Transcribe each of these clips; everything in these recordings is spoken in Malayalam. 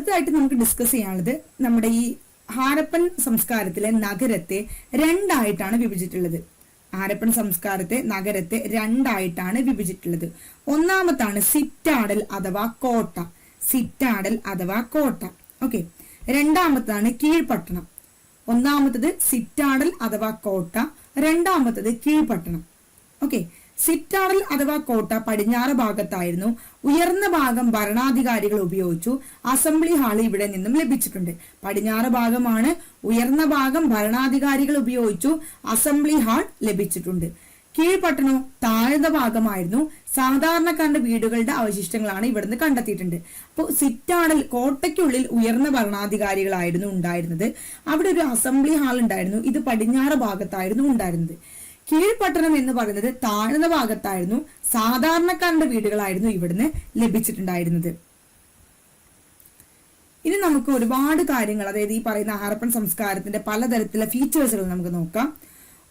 അടുത്തതായിട്ട് നമുക്ക് ഡിസ്കസ് ചെയ്യാനുള്ളത് നമ്മുടെ ഈ ഹാരപ്പൻ സംസ്കാരത്തിലെ നഗരത്തെ രണ്ടായിട്ടാണ് വിഭജിച്ചിട്ടുള്ളത്. ഹാരപ്പൻ സംസ്കാരത്തെ നഗരത്തെ രണ്ടായിട്ടാണ് വിഭജിച്ചിട്ടുള്ളത്. ഒന്നാമത്താണ് സിറ്റാഡൽ അഥവാ കോട്ട. സിറ്റാഡൽ അഥവാ കോട്ട. ഓക്കെ. രണ്ടാമത്തതാണ് കീഴ്പട്ടണം. ഒന്നാമത്തത് സിറ്റാഡൽ അഥവാ കോട്ട, രണ്ടാമത്തത് കീഴ്പട്ടണം. ഓക്കെ. സിറ്റാഡൽ അഥവാ കോട്ട പടിഞ്ഞാറ് ഭാഗത്തായിരുന്നു. ഉയർന്ന ഭാഗം ഭരണാധികാരികൾ ഉപയോഗിച്ചു. അസംബ്ലി ഹാൾ ഇവിടെ നിന്നും ലഭിച്ചിട്ടുണ്ട്. പടിഞ്ഞാറ് ഭാഗമാണ്, ഉയർന്ന ഭാഗം ഭരണാധികാരികൾ ഉപയോഗിച്ചു. അസംബ്ലി ഹാൾ ലഭിച്ചിട്ടുണ്ട്. കീഴ്പട്ടണം താഴ്ന്ന ഭാഗമായിരുന്നു. സാധാരണക്കാരുടെ വീടുകളുടെ അവശിഷ്ടങ്ങളാണ് ഇവിടുന്ന് കണ്ടെത്തിയിട്ടുണ്ട്. അപ്പോൾ സിറ്റാഡൽ കോട്ടയ്ക്കുള്ളിൽ ഉയർന്ന ഭരണാധികാരികളായിരുന്നു ഉണ്ടായിരുന്നത്. അവിടെ ഒരു അസംബ്ലി ഹാൾ ഉണ്ടായിരുന്നു. ഇത് പടിഞ്ഞാറ് ഭാഗത്തായിരുന്നു ഉണ്ടായിരുന്നത്. കീഴ്പട്ടണം എന്ന് പറയുന്നത് താഴ്ന്ന ഭാഗത്തായിരുന്നു. സാധാരണക്കാരുടെ വീടുകളായിരുന്നു ഇവിടുന്ന് ലഭിച്ചിട്ടുണ്ടായിരുന്നത്. ഇനി നമുക്ക് ഒരുപാട് കാര്യങ്ങൾ, അതായത് ഈ പറയുന്ന ഹാരപ്പൻ സംസ്കാരത്തിന്റെ പലതരത്തിലുള്ള ഫീച്ചേഴ്സുകൾ നമുക്ക് നോക്കാം.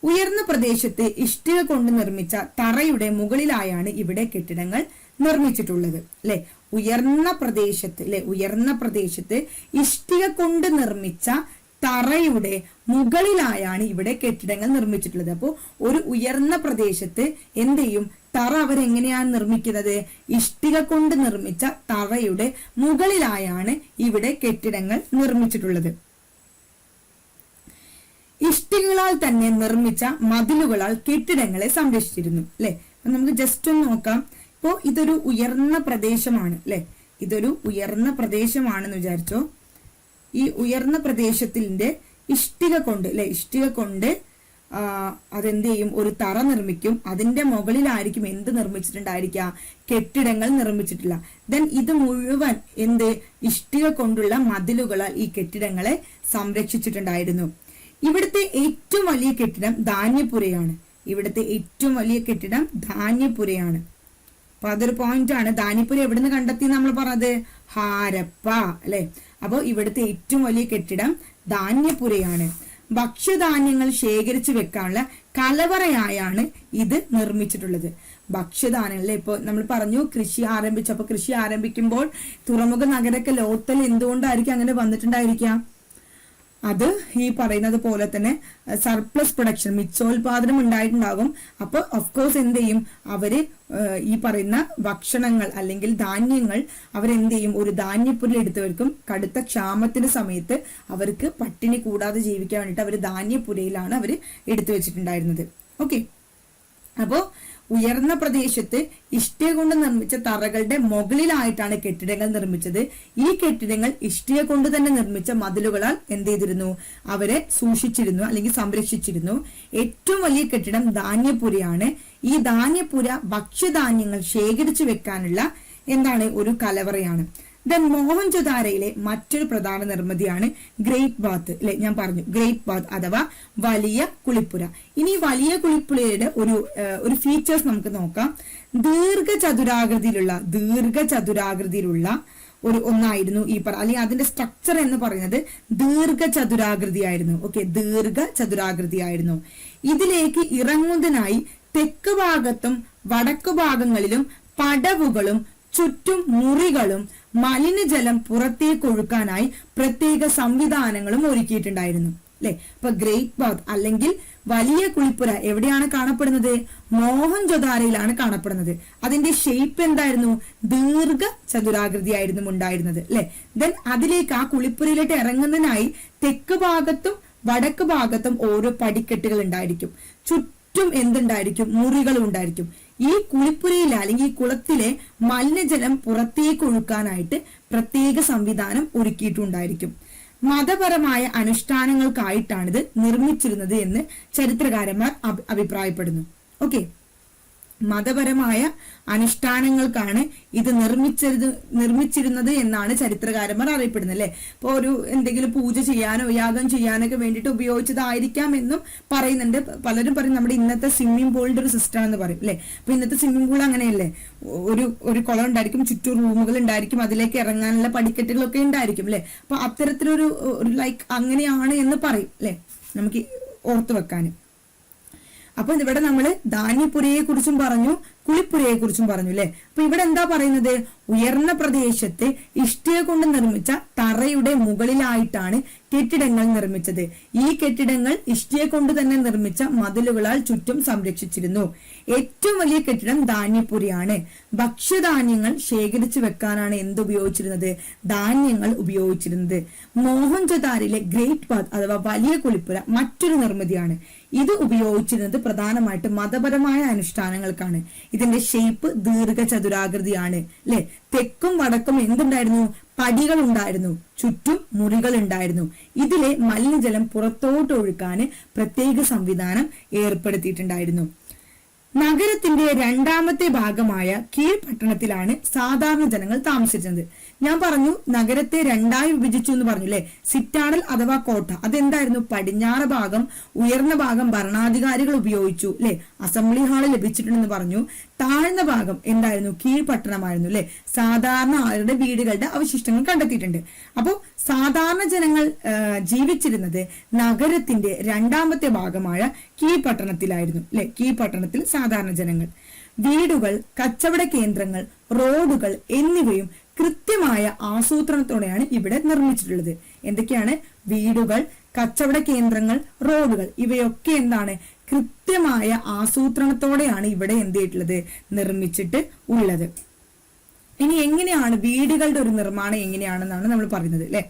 ഉയർന്ന പ്രദേശത്ത് ഇഷ്ടിക കൊണ്ട് നിർമ്മിച്ച തറയുടെ മുകളിലായാണ് ഇവിടെ കെട്ടിടങ്ങൾ നിർമ്മിച്ചിട്ടുള്ളത്. അല്ലെ, ഉയർന്ന പ്രദേശത്ത് ഇഷ്ടിക കൊണ്ട് നിർമ്മിച്ച തറയുടെ മുകളിലായാണ് ഇവിടെ കെട്ടിടങ്ങൾ നിർമ്മിച്ചിട്ടുള്ളത്. അപ്പോൾ ഒരു ഉയർന്ന പ്രദേശത്ത് എന്ത് ചെയ്യും? തറ അവരെങ്ങനെയാണ് നിർമ്മിക്കുന്നത്? ഇഷ്ടിക കൊണ്ട് നിർമ്മിച്ച തറയുടെ മുകളിലായാണ് ഇവിടെ കെട്ടിടങ്ങൾ നിർമ്മിച്ചിട്ടുള്ളത്. ഇഷ്ടികകളാൽ തന്നെ നിർമ്മിച്ച മതിലുകളാൽ കെട്ടിടങ്ങളെ സംരക്ഷിച്ചിരുന്നു. അല്ലെ, നമുക്ക് ജസ്റ്റ് ഒന്ന് നോക്കാം. ഇപ്പോ ഇതൊരു ഉയർന്ന പ്രദേശമാണ്. അല്ലെ, ഇതൊരു ഉയർന്ന പ്രദേശമാണെന്ന് വിചാരിച്ചോ. ഈ ഉയർന്ന പ്രദേശത്തിന്റെ ഇഷ്ടിക കൊണ്ട് അതെന്ത് ചെയ്യും? ഒരു തറ നിർമ്മിക്കും. അതിന്റെ മുകളിലായിരിക്കും എന്ത് നിർമ്മിച്ചിട്ടുണ്ടായിരിക്കുക? കെട്ടിടങ്ങൾ നിർമ്മിച്ചിട്ടില്ല. ദെൻ ഇത് മുഴുവൻ ഇഷ്ടിക കൊണ്ടുള്ള മതിലുകളാൽ ഈ കെട്ടിടങ്ങളെ സംരക്ഷിച്ചിട്ടുണ്ടായിരുന്നു. ഇവിടുത്തെ ഏറ്റവും വലിയ കെട്ടിടം ധാന്യപുരയാണ്. അപ്പൊ അതൊരു പോയിന്റ് ആണ്. ധാന്യപുര എവിടുന്ന് കണ്ടെത്തി നമ്മൾ പറഞ്ഞത്? ഹാരപ്പ. അല്ലെ, അപ്പോ ഇവിടുത്തെ ഏറ്റവും വലിയ കെട്ടിടം ധാന്യപുരയാണ്. ഭക്ഷ്യധാന്യങ്ങൾ ശേഖരിച്ചു വെക്കാനുള്ള കലവറയായാണ് ഇത് നിർമ്മിച്ചിട്ടുള്ളത്. ഭക്ഷ്യധാന്യങ്ങൾ ഇപ്പൊ നമ്മൾ പറഞ്ഞു കൃഷി ആരംഭിക്കുമ്പോൾ തുറമുഖ നഗരൊക്കെ ലോത്തൽ എന്തുകൊണ്ടായിരിക്കും അങ്ങനെ വന്നിട്ടുണ്ടായിരിക്കാം? അത് ഈ പറയുന്നത് പോലെ തന്നെ സർപ്ലസ് പ്രൊഡക്ഷൻ, മിച്ചോൽപാദനം ഉണ്ടായിട്ടുണ്ടാകും. അപ്പൊ ഓഫ്കോഴ്സ് എന്ത് ചെയ്യും? അവര് ഈ പറയുന്ന ഭക്ഷണങ്ങൾ അല്ലെങ്കിൽ ധാന്യങ്ങൾ അവരെന്ത് ചെയ്യും? ഒരു ധാന്യപ്പുരയിൽ എടുത്തു വെക്കും. കടുത്ത ക്ഷാമത്തിന്റെ സമയത്ത് അവർക്ക് പട്ടിണി കൂടാതെ ജീവിക്കാൻ വേണ്ടിയിട്ട് അവർ ധാന്യപ്പുരയിലാണ് അവര് എടുത്തു വെച്ചിട്ടുണ്ടായിരുന്നത്. ഓക്കെ. അപ്പോ ഉയർന്ന പ്രദേശത്ത് ഇഷ്ടിക കൊണ്ട് നിർമ്മിച്ച തറകളുടെ മുകളിലായിട്ടാണ് കെട്ടിടങ്ങൾ നിർമ്മിച്ചത്. ഈ കെട്ടിടങ്ങൾ ഇഷ്ടിക കൊണ്ട് തന്നെ നിർമ്മിച്ച മതിലുകളാൽ എന്ത് ചെയ്തിരുന്നു? അവരെ സൂക്ഷിച്ചിരുന്നു അല്ലെങ്കിൽ സംരക്ഷിച്ചിരുന്നു. ഏറ്റവും വലിയ കെട്ടിടം ധാന്യപുരയാണ്. ഈ ധാന്യപുര ഭക്ഷ്യധാന്യങ്ങൾ ശേഖരിച്ചു വെക്കാനുള്ള ഒരു കലവറയാണ്. ദെൻ മോഹൻജൊദാരയിലെ മറ്റൊരു പ്രധാന നിർമ്മിതിയാണ് ഗ്രേറ്റ് ബാത്ത്. അല്ലെ, ഞാൻ പറഞ്ഞു ഗ്രേറ്റ് ബാത്ത് അഥവാ വലിയ കുളിപ്പുര. ഇനി വലിയ കുളിപ്പുരയുടെ ഒരു ഫീച്ചേഴ്സ് നമുക്ക് നോക്കാം. ദീർഘചതുരാകൃതിയിലുള്ള ഒന്നായിരുന്നു അല്ലെങ്കിൽ അതിന്റെ സ്ട്രക്ചർ എന്ന് പറയുന്നത് ദീർഘചതുരാകൃതിയായിരുന്നു. ഓക്കെ, ദീർഘചതുരാകൃതിയായിരുന്നു. ഇതിലേക്ക് ഇറങ്ങുന്നതിനായി തെക്ക് ഭാഗത്തും വടക്കു ഭാഗങ്ങളിലും പടവുകളും ചുറ്റും മുറികളും മലിനജലം പുറത്തേക്ക് ഒഴുക്കാനായി പ്രത്യേക സംവിധാനങ്ങളും ഒരുക്കിയിട്ടുണ്ടായിരുന്നു. അല്ലെ, ഇപ്പൊ ഗ്രേറ്റ് ബാത്ത് അല്ലെങ്കിൽ വലിയ കുളിപ്പുര എവിടെയാണ് കാണപ്പെടുന്നത്? മോഹൻജൊദാരയിലാണ് കാണപ്പെടുന്നത്. അതിന്റെ ഷേപ്പ് എന്തായിരുന്നു? ദീർഘചതുരാകൃതിയായിരുന്നു ഉണ്ടായിരുന്നത്. അല്ലെ, ദെൻ അതിലേക്ക് ആ കുളിപ്പുരയിലേക്ക് ഇറങ്ങുന്നതിനായി തെക്ക് ഭാഗത്തും വടക്ക് ഭാഗത്തും ഓരോ പടിക്കെട്ടുകൾ ഉണ്ടായിരിക്കും. ചുറ്റും എന്തുണ്ടായിരിക്കും? മുറികളും ഉണ്ടായിരിക്കും. ഈ കുളിപ്പുരയിൽ അല്ലെങ്കിൽ ഈ കുളത്തിലെ മലിനജലം പുറത്തേക്ക് ഒഴുക്കാനായിട്ട് പ്രത്യേക സംവിധാനം ഒരുക്കിയിട്ടുണ്ടായിരിക്കും. മതപരമായ അനുഷ്ഠാനങ്ങൾക്കായിട്ടാണിത് നിർമ്മിച്ചിരുന്നത് എന്ന് ചരിത്രകാരന്മാർ അഭിപ്രായപ്പെടുന്നു. ഓക്കെ, മതപരമായ അനുഷ്ഠാനങ്ങൾക്കാണ് ഇത് നിർമ്മിച്ചിരുന്നത് എന്നാണ് ചരിത്രകാരന്മാർ അറിയപ്പെടുന്നത്. അല്ലെ, ഇപ്പൊ എന്തെങ്കിലും പൂജ ചെയ്യാനോ യാഗം ചെയ്യാനൊക്കെ വേണ്ടിയിട്ട് ഉപയോഗിച്ചതായിരിക്കാം എന്നും പറയുന്നുണ്ട്. പലരും പറയും നമ്മുടെ ഇന്നത്തെ സ്വിമ്മിംഗ് പൂളിന്റെ ഒരു സിസ്റ്റം എന്ന് പറയും. അല്ലെ, അപ്പൊ ഇന്നത്തെ സ്വിമ്മിംഗ് പൂൾ അങ്ങനെയല്ലേ? ഒരു കുളം ഉണ്ടായിരിക്കും, ചുറ്റും റൂമുകൾ ഉണ്ടായിരിക്കും, അതിലേക്ക് ഇറങ്ങാനുള്ള പടിക്കെട്ടുകളൊക്കെ ഉണ്ടായിരിക്കും. അല്ലെ, അപ്പൊ അത്തരത്തിലൊരു അങ്ങനെയാണ് എന്ന് പറയും. അല്ലെ, നമുക്ക് ഓർത്തു വെക്കാൻ. അപ്പൊ ഇവിടെ നമ്മൾ ധാന്യപുരയെ കുറിച്ചും പറഞ്ഞു, കുളിപ്പുരയെ കുറിച്ചും പറഞ്ഞു അല്ലെ. അപ്പൊ ഇവിടെ എന്താ പറയുന്നത്, ഉയർന്ന പ്രദേശത്ത് ഇഷ്ടിക കൊണ്ട് നിർമ്മിച്ച തറയുടെ മുകളിലായിട്ടാണ് കെട്ടിടങ്ങൾ നിർമ്മിച്ചത്. ഈ കെട്ടിടങ്ങൾ ഇഷ്ടിക കൊണ്ട് തന്നെ നിർമ്മിച്ച മതിലുകളാൽ ചുറ്റും സംരക്ഷിച്ചിരുന്നു. ഏറ്റവും വലിയ കെട്ടിടം ധാന്യപുരയാണ്. ഭക്ഷ്യധാന്യങ്ങൾ ശേഖരിച്ചു വെക്കാനാണ് എന്തുപയോഗിച്ചിരുന്നത്, ധാന്യങ്ങൾ ഉപയോഗിച്ചിരുന്നത്. മോഹൻജൊദാരിലെ ഗ്രേറ്റ് ബാത്ത് അഥവാ വലിയ കുളിപ്പുര മറ്റൊരു നിർമ്മിതിയാണ്. ഇത് ഉപയോഗിച്ചിരുന്നത് പ്രധാനമായിട്ട് മതപരമായ അനുഷ്ഠാനങ്ങൾക്കാണ്. ഇതിന്റെ ഷേപ്പ് ദീർഘചതുരാകൃതിയാണ് അല്ലെ. തെക്കും വടക്കും എന്തുണ്ടായിരുന്നു, പടികൾ ഉണ്ടായിരുന്നു, ചുറ്റും മുറികൾ ഉണ്ടായിരുന്നു. ഇതിലെ മലിനജലം പുറത്തോട്ട് ഒഴുക്കാൻ പ്രത്യേക സംവിധാനം ഏർപ്പെടുത്തിയിട്ടുണ്ടായിരുന്നു. നഗരത്തിന്റെ രണ്ടാമത്തെ ഭാഗമായ കീഴ്പട്ടണത്തിലാണ് സാധാരണ ജനങ്ങൾ താമസിച്ചത്. ഞാൻ പറഞ്ഞു നഗരത്തെ രണ്ടായി വിഭജിച്ചു എന്ന് പറഞ്ഞു അല്ലെ. സിറ്റാഡൽ അഥവാ കോട്ട അതെന്തായിരുന്നു, പടിഞ്ഞാറ് ഭാഗം ഉയർന്ന ഭാഗം ഭരണാധികാരികൾ ഉപയോഗിച്ചു അല്ലെ, അസംബ്ലി ഹാള് ലഭിച്ചിട്ടുണ്ടെന്ന് പറഞ്ഞു. താഴ്ന്ന ഭാഗം എന്തായിരുന്നു, കീഴ്പട്ടണമായിരുന്നു അല്ലെ. സാധാരണ ആളുടെ വീടുകളുടെ അവശിഷ്ടങ്ങൾ കണ്ടെത്തിയിട്ടുണ്ട്. അപ്പോ സാധാരണ ജനങ്ങൾ ജീവിച്ചിരുന്നത് നഗരത്തിന്റെ രണ്ടാമത്തെ ഭാഗമായ കീഴ്പട്ടണത്തിലായിരുന്നു അല്ലെ. കീഴ്പട്ടണത്തിൽ സാധാരണ ജനങ്ങൾ വീടുകൾ, കച്ചവട കേന്ദ്രങ്ങൾ, റോഡുകൾ എന്നിവയും കൃത്യമായ ആസൂത്രണത്തോടെയാണ് ഇവിടെ നിർമ്മിച്ചിട്ടുള്ളത്. എന്തൊക്കെയാണ്, വീടുകൾ, കച്ചവട കേന്ദ്രങ്ങൾ, റോഡുകൾ ഇവയൊക്കെ എന്താണ്, കൃത്യമായ ആസൂത്രണത്തോടെയാണ് ഇവിടെ എന്ത് ചെയ്തിട്ടുള്ളത്, നിർമ്മിച്ചിട്ട് ഉള്ളത്. ഇനി എങ്ങനെയാണ് വീടുകളുടെ ഒരു നിർമ്മാണം എങ്ങനെയാണെന്നാണ് നമ്മൾ പറയുന്നത് അല്ലെ.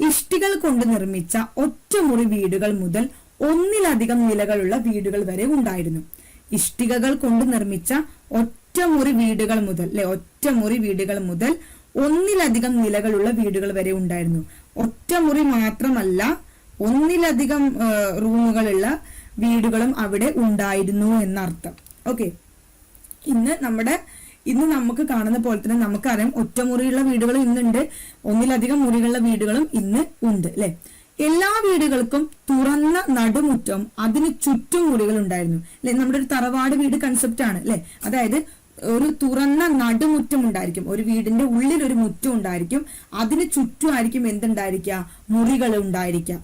ഇഷ്ടികൾ കൊണ്ട് നിർമ്മിച്ച ഒറ്റമുറി വീടുകൾ മുതൽ ഒന്നിലധികം നിലകളുള്ള വീടുകൾ വരെ ഉണ്ടായിരുന്നു. ഇഷ്ടികകൾ കൊണ്ട് നിർമ്മിച്ച ഒറ്റമുറി വീടുകൾ മുതൽ അല്ലെ, ഒറ്റമുറി വീടുകൾ മുതൽ ഒന്നിലധികം നിലകളുള്ള വീടുകൾ വരെ ഉണ്ടായിരുന്നു. ഒറ്റമുറി മാത്രമല്ല, ഒന്നിലധികം റൂമുകളുള്ള വീടുകളും അവിടെ ഉണ്ടായിരുന്നു എന്നർത്ഥം. ഓക്കെ, ഇന്ന് നമുക്ക് കാണുന്ന പോലെ തന്നെ നമുക്കറിയാം ഒറ്റമുറിയുള്ള വീടുകളും ഇന്നുണ്ട്, ഒന്നിലധികം മുറികളുള്ള വീടുകളും ഇന്ന് ഉണ്ട് അല്ലെ. എല്ലാ വീടുകൾക്കും തുറന്ന നടുമുറ്റം, അതിന് ചുറ്റും മുറികൾ ഉണ്ടായിരുന്നു അല്ലെ. നമ്മുടെ ഒരു തറവാട് വീട് കൺസെപ്റ്റ് ആണ് അല്ലെ. അതായത് ഒരു തുറന്ന നടുമുറ്റം ഉണ്ടായിരിക്കും, ഒരു വീടിന്റെ ഉള്ളിൽ ഒരു മുറ്റം ഉണ്ടായിരിക്കും, അതിന് ചുറ്റുമായിരിക്കും എന്തുണ്ടായിരിക്കുക, മുറികൾ ഉണ്ടായിരിക്കുക.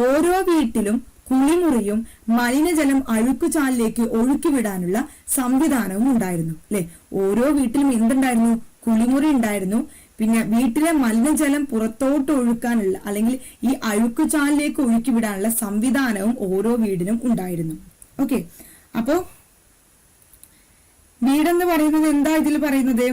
ഓരോ വീട്ടിലും കുളിമുറിയും മലിനജലം അഴുക്കുചാലിലേക്ക് ഒഴുക്കിവിടാനുള്ള സംവിധാനവും ഉണ്ടായിരുന്നു അല്ലെ. ഓരോ വീട്ടിലും എന്തുണ്ടായിരുന്നു, കുളിമുറി ഉണ്ടായിരുന്നു. പിന്നെ വീട്ടിലെ മലിനജലം പുറത്തോട്ട് ഒഴുക്കാനുള്ള അല്ലെങ്കിൽ ഈ അഴുക്കുചാലിലേക്ക് ഒഴുക്കിവിടാനുള്ള സംവിധാനവും ഓരോ വീടിനും ഉണ്ടായിരുന്നു. ഓക്കെ, അപ്പോ വീടെന്ന് പറയുന്നത് എന്താ ഇതിൽ പറയുന്നത്,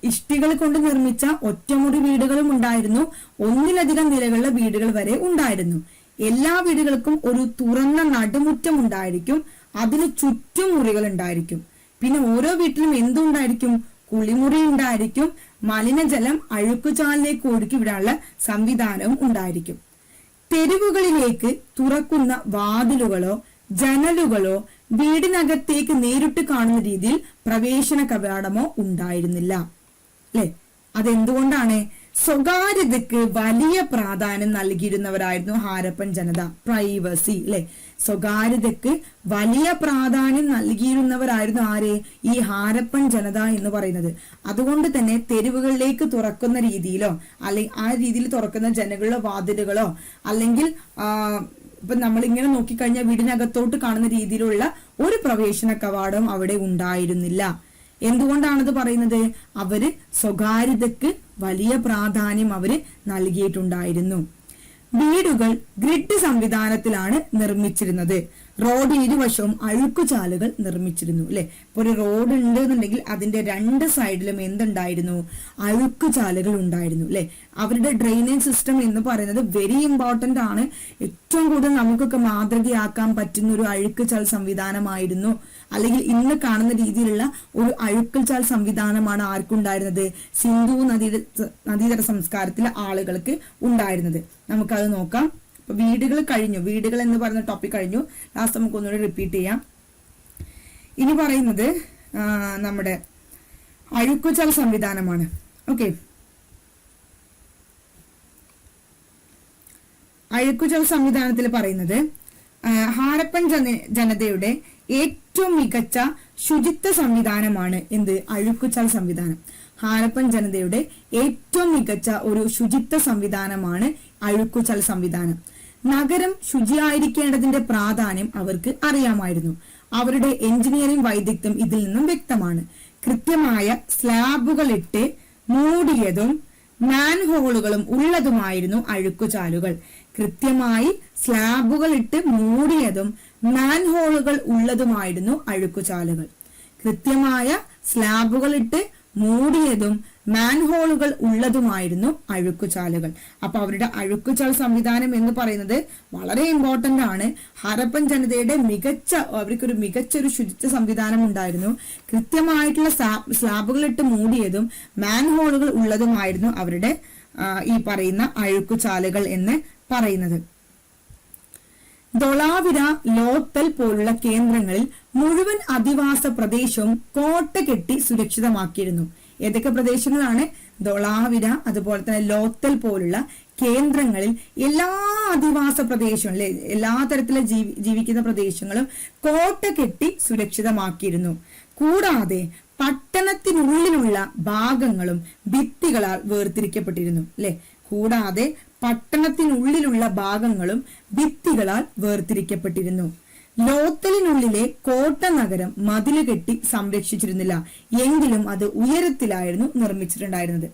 ഇഷ്ടികൾ കൊണ്ട് നിർമ്മിച്ച ഒറ്റമുറി വീടുകളും ഉണ്ടായിരുന്നു, ഒന്നിലധികം നിലകളുള്ള വീടുകൾ വരെ ഉണ്ടായിരുന്നു. എല്ലാ വീടുകൾക്കും ഒരു തുറന്ന നടുമുറ്റം ഉണ്ടായിരിക്കും, അതിന് ചുറ്റും മുറികൾ ഉണ്ടായിരിക്കും. പിന്നെ ഓരോ വീട്ടിലും എന്തുണ്ടായിരിക്കും, കുളിമുറി ഉണ്ടായിരിക്കും, മലിനജലം അഴുക്കുചാലിലേക്ക് ഒഴുക്കി വിടാനുള്ള സംവിധാനവും ഉണ്ടായിരിക്കും. തെരുവുകളിലേക്ക് തുറക്കുന്ന വാതിലുകളോ ജനലുകളോ വീടിനകത്തേക്ക് നേരിട്ട് കാണുന്ന രീതിയിൽ പ്രവേശന കവാടമോ ഉണ്ടായിരുന്നില്ല അല്ലെ. അതെന്തുകൊണ്ടാണ്, സ്വകാര്യതയ്ക്ക് വലിയ പ്രാധാന്യം നൽകിയിരുന്നവരായിരുന്നു ഹാരപ്പൻ ജനത. പ്രൈവസി അല്ലെ, സ്വകാര്യതയ്ക്ക് വലിയ പ്രാധാന്യം നൽകിയിരുന്നവരായിരുന്നു ആര്, ഈ ഹാരപ്പൻ ജനത എന്ന് പറയുന്നത്. അതുകൊണ്ട് തന്നെ തെരുവുകളിലേക്ക് തുറക്കുന്ന രീതിയിലോ അല്ലെങ്കിൽ ആ രീതിയിൽ തുറക്കുന്ന ജനകളുടെ വാതിലുകളോ അല്ലെങ്കിൽ ഇപ്പൊ നമ്മൾ ഇങ്ങനെ നോക്കിക്കഴിഞ്ഞാൽ വീടിനകത്തോട്ട് കാണുന്ന രീതിയിലുള്ള ഒരു പ്രവേശന കവാടവും അവിടെ ഉണ്ടായിരുന്നില്ല. എന്തുകൊണ്ടാണത് പറയുന്നത്, അവര് സ്വകാര്യതയ്ക്ക് വലിയ പ്രാധാന്യം അവര് നൽകിയിട്ടുണ്ടായിരുന്നു. വീടുകൾ ഗ്രിഡ് സംവിധാനത്തിലാണ് നിർമ്മിച്ചിരുന്നത്. റോഡ് ഇരുവശവും അഴുക്കുചാലുകൾ നിർമ്മിച്ചിരുന്നു അല്ലെ. ഇപ്പൊ ഒരു റോഡ് ഉണ്ട് എന്നുണ്ടെങ്കിൽ അതിന്റെ രണ്ട് സൈഡിലും എന്തുണ്ടായിരുന്നു, അഴുക്കുചാലുകൾ ഉണ്ടായിരുന്നു അല്ലെ. അവരുടെ ഡ്രെയിനേജ് സിസ്റ്റം എന്ന് പറയുന്നത് വെരി ഇമ്പോർട്ടന്റ് ആണ്. ഏറ്റവും കൂടുതൽ നമുക്കൊക്കെ മാതൃകയാക്കാൻ പറ്റുന്ന ഒരു അഴുക്കുചാൽ സംവിധാനമായിരുന്നു, അല്ലെങ്കിൽ ഇന്ന് കാണുന്ന രീതിയിലുള്ള ഒരു അഴുക്കുചാൽ സംവിധാനമാണ് ആർക്കുണ്ടായിരുന്നത്, സിന്ധു നദീതട സംസ്കാരത്തിലെ ആളുകൾക്ക് ഉണ്ടായിരുന്നത്. നമുക്കത് നോക്കാം. വീടുകൾ കഴിഞ്ഞു, വീടുകൾ എന്ന് പറയുന്ന ടോപ്പിക് കഴിഞ്ഞു. ലാസ്റ്റ് നമുക്ക് ഒന്നുകൂടി റിപ്പീറ്റ് ചെയ്യാം. ഇനി പറയുന്നത് നമ്മുടെ അഴുക്കുചാൽ സംവിധാനമാണ്. ഓക്കെ, അഴുക്കുചാൽ സംവിധാനത്തിൽ പറയുന്നത് ഹാരപ്പൻ ജനതയുടെ ഏറ്റവും മികച്ച ശുചിത്വ സംവിധാനമാണ് എന്ത്, അഴുക്കുചാൽ സംവിധാനം. ഹാരപ്പൻ ജനതയുടെ ഏറ്റവും മികച്ച ഒരു ശുചിത്വ സംവിധാനമാണ് അഴുക്കുചാൽ സംവിധാനം. നഗരം ശുചിയായിരിക്കേണ്ടതിന്റെ പ്രാധാന്യം അവർക്ക് അറിയാമായിരുന്നു. അവരുടെ എഞ്ചിനീയറിംഗ് വൈദഗ്ധ്യം ഇതിൽ നിന്നും വ്യക്തമാണ്. കൃത്യമായ സ്ലാബുകളിട്ട് മൂടിയതും മാൻഹോളുകളും ഉള്ളതുമായിരുന്നു അഴുക്കുചാലുകൾ. കൃത്യമായി സ്ലാബുകളിട്ട് മൂടിയതും മാൻഹോളുകൾ ഉള്ളതുമായിരുന്നു അഴുക്കുചാലുകൾ. കൃത്യമായ സ്ലാബുകളിട്ട് മൂടിയതും മാൻഹോളുകൾ ഉള്ളതുമായിരുന്നു അഴുക്കുചാലുകൾ. അപ്പൊ അവരുടെ അഴുക്കുചാൽ സംവിധാനം എന്ന് പറയുന്നത് വളരെ ഇമ്പോർട്ടന്റ് ആണ്. ഹരപ്പൻ ജനതയുടെ അവർക്കൊരു മികച്ചൊരു ശുചിത്വ സംവിധാനം ഉണ്ടായിരുന്നു. കൃത്യമായിട്ടുള്ള സ്ലാബുകളിട്ട് മൂടിയതും മാൻഹോളുകൾ ഉള്ളതുമായിരുന്നു അവരുടെ ഈ പറയുന്ന അഴുക്കുചാലുകൾ എന്ന് പറയുന്നത്. ധൊളാവിര, ലോത്തൽ പോലുള്ള കേന്ദ്രങ്ങളിൽ മുഴുവൻ അധിവാസ പ്രദേശവും കോട്ട കെട്ടി സുരക്ഷിതമാക്കിയിരുന്നു. ഏതൊക്കെ പ്രദേശങ്ങളാണ്? ധൊളാവിര, അതുപോലെ തന്നെ ലോത്തൽ പോലുള്ള കേന്ദ്രങ്ങളിൽ എല്ലാ അധിവാസ പ്രദേശവും അല്ലെ, എല്ലാ തരത്തിലെ ജീവിക്കുന്ന പ്രദേശങ്ങളും കോട്ട കെട്ടി സുരക്ഷിതമാക്കിയിരുന്നു. കൂടാതെ പട്ടണത്തിനുള്ളിലുള്ള ഭാഗങ്ങളും ഭിത്തികളാൽ വേർതിരിക്കപ്പെട്ടിരുന്നു അല്ലെ. കൂടാതെ പട്ടണത്തിനുള്ളിലുള്ള ഭാഗങ്ങളും ഭിത്തികളാൽ വേർതിരിക്കപ്പെട്ടിരുന്നു. ലോത്തലിനുള്ളിലെ കോട്ട നഗരം മതില് കെട്ടി സംരക്ഷിച്ചിരുന്നില്ല, എങ്കിലും അത് ഉയരത്തിലായിരുന്നു നിർമ്മിച്ചിട്ടുണ്ടായിരുന്നത്.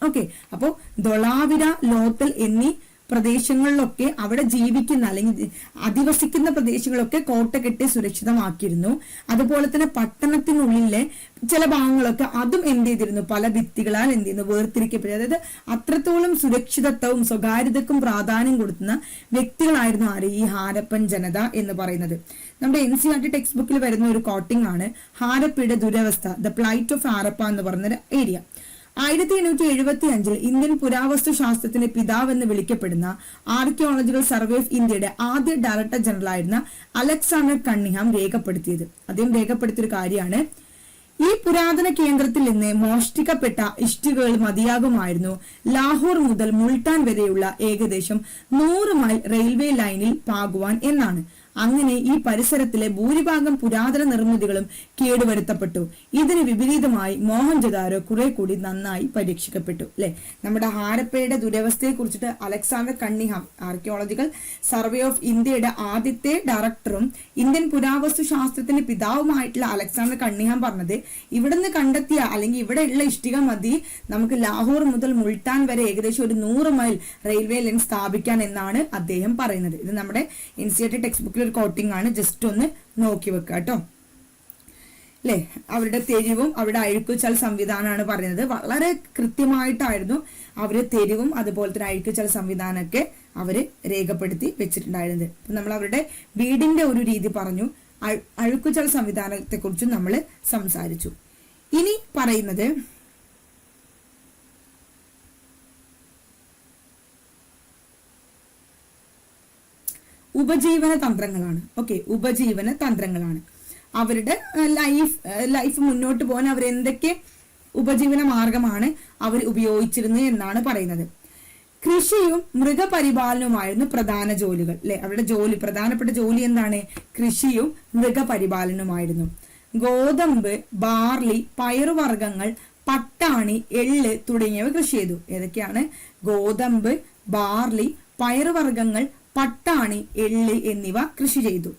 ഓക്കെ, അപ്പോ ധൊളാവിര, ലോത്തൽ എന്നീ പ്രദേശങ്ങളിലൊക്കെ അവിടെ ജീവിക്കുന്ന അല്ലെങ്കിൽ അധിവസിക്കുന്ന പ്രദേശങ്ങളൊക്കെ കോട്ട കെട്ടി സുരക്ഷിതമാക്കിയിരുന്നു. അതുപോലെ തന്നെ പട്ടണത്തിനുള്ളിലെ ചില ഭാഗങ്ങളൊക്കെ അതും എന്ത് ചെയ്തിരുന്നു? പല ഭിത്തികളാൽ എന്ത് ചെയ്യുന്നു? വേർതിരിക്കപ്പെട്ടു. അതായത് അത്രത്തോളം സുരക്ഷിതത്വവും സ്വകാര്യതക്കും പ്രാധാന്യം കൊടുക്കുന്ന വ്യക്തികളായിരുന്നു ആര്? ഈ ഹാരപ്പൻ ജനത എന്ന് പറയുന്നത്. നമ്മുടെ NCERT ടെക്സ്റ്റ് ബുക്കിൽ വരുന്ന ഒരു കോട്ടിംഗ് ആണ് ഹാരപ്പയുടെ ദുരവസ്ഥ, ദ പ്ലൈറ്റ് ഓഫ് ഹാരപ്പ എന്ന് പറയുന്ന ഏരിയ. 1875 ഇന്ത്യൻ പുരാവസ്തു ശാസ്ത്രത്തിന്റെ പിതാവ് എന്ന് വിളിക്കപ്പെടുന്ന ആർക്കിയോളജിക്കൽ സർവേ ഓഫ് ഇന്ത്യയുടെ ആദ്യ ഡയറക്ടർ ജനറൽ ആയിരുന്ന അലക്സാണ്ടർ കണ്ണിഹാം രേഖപ്പെടുത്തിയത്. അദ്ദേഹം രേഖപ്പെടുത്തിയ ഒരു കാര്യമാണ്, ഈ പുരാതന കേന്ദ്രത്തിൽ നിന്ന് മോഷ്ടിക്കപ്പെട്ട ഇഷ്ടികകൾ മതിയാകുമായിരുന്നു ലാഹോർ മുതൽ മുൾട്ടാൻ വരെയുള്ള ഏകദേശം 100 മൈൽ റെയിൽവേ ലൈനിൽ പാകുവാൻ എന്നാണ്. അങ്ങനെ ഈ പരിസരത്തിലെ ഭൂരിഭാഗം പുരാതന നിർമ്മിതികളും കേടുവരുത്തപ്പെട്ടു. ഇതിന് വിപരീതമായി മോഹൻജൊദാരോ കുറെ കൂടി നന്നായി പരീക്ഷിക്കപ്പെട്ടു അല്ലെ. നമ്മുടെ ഹാരപ്പയുടെ ദുരവസ്ഥയെ കുറിച്ചിട്ട് അലക്സാണ്ടർ കണ്ണിഹാം, ആർക്കിയോളജിക്കൽ സർവേ ഓഫ് ഇന്ത്യയുടെ ആദ്യത്തെ ഡയറക്ടറും ഇന്ത്യൻ പുരാവസ്തു ശാസ്ത്രത്തിന്റെ പിതാവുമായിട്ടുള്ള അലക്സാണ്ടർ കണ്ണിഹാം പറഞ്ഞത്, ഇവിടുന്ന് കണ്ടെത്തിയ അല്ലെങ്കിൽ ഇവിടെ ഉള്ള ഇഷ്ടിക മതി നമുക്ക് ലാഹോർ മുതൽ മുൾട്ടാൻ വരെ ഏകദേശം ഒരു 100 മൈൽ റെയിൽവേ ലൈൻ സ്ഥാപിക്കാൻ എന്നാണ് അദ്ദേഹം പറയുന്നത്. ഇത് നമ്മുടെ NCERT ടെക്സ്റ്റ് ബുക്കിൽ ഒരു കോട്ടിംഗ് ആണ്, ജസ്റ്റ് ഒന്ന് നോക്കി വെക്കുക കേട്ടോ അല്ലെ. അവരുടെ തെരുവും അവരുടെ അഴുക്കുചാൽ സംവിധാനമാണ് പറയുന്നത്. വളരെ കൃത്യമായിട്ടായിരുന്നു അവര് തെരുവും അതുപോലെ തന്നെ അഴുക്കുചാൽ സംവിധാനമൊക്കെ അവര് രേഖപ്പെടുത്തി വെച്ചിട്ടുണ്ടായിരുന്നത്. അപ്പൊ നമ്മൾ അവരുടെ വീടിന്റെ ഒരു രീതി പറഞ്ഞു, അഴുക്കുചാൽ സംവിധാനത്തെ കുറിച്ചും നമ്മൾ സംസാരിച്ചു. ഇനി പറയുന്നത് ഉപജീവന തന്ത്രങ്ങളാണ്. ഓക്കെ, ഉപജീവന തന്ത്രങ്ങളാണ്. അവരുടെ ലൈഫ് മുന്നോട്ട് പോകാൻ അവർ എന്തൊക്കെ ഉപജീവന മാർഗമാണ് അവർ ഉപയോഗിച്ചിരുന്നത് എന്നാണ് പറയുന്നത്. കൃഷിയും മൃഗപരിപാലനവുമായിരുന്നു പ്രധാന ജോലികൾ അല്ലെ. അവരുടെ പ്രധാനപ്പെട്ട ജോലി എന്താണ്? കൃഷിയും മൃഗപരിപാലനവുമായിരുന്നു. ഗോതമ്പ്, ബാർലി, പയറുവർഗ്ഗങ്ങൾ, പട്ടാണി, എള്ള് തുടങ്ങിയവ കൃഷി ചെയ്തു. ഏതൊക്കെയാണ്? ഗോതമ്പ്, ബാർലി, പയറുവർഗ്ഗങ്ങൾ, പട്ടാണി, എള്ള് എന്നിവ കൃഷി ചെയ്തു.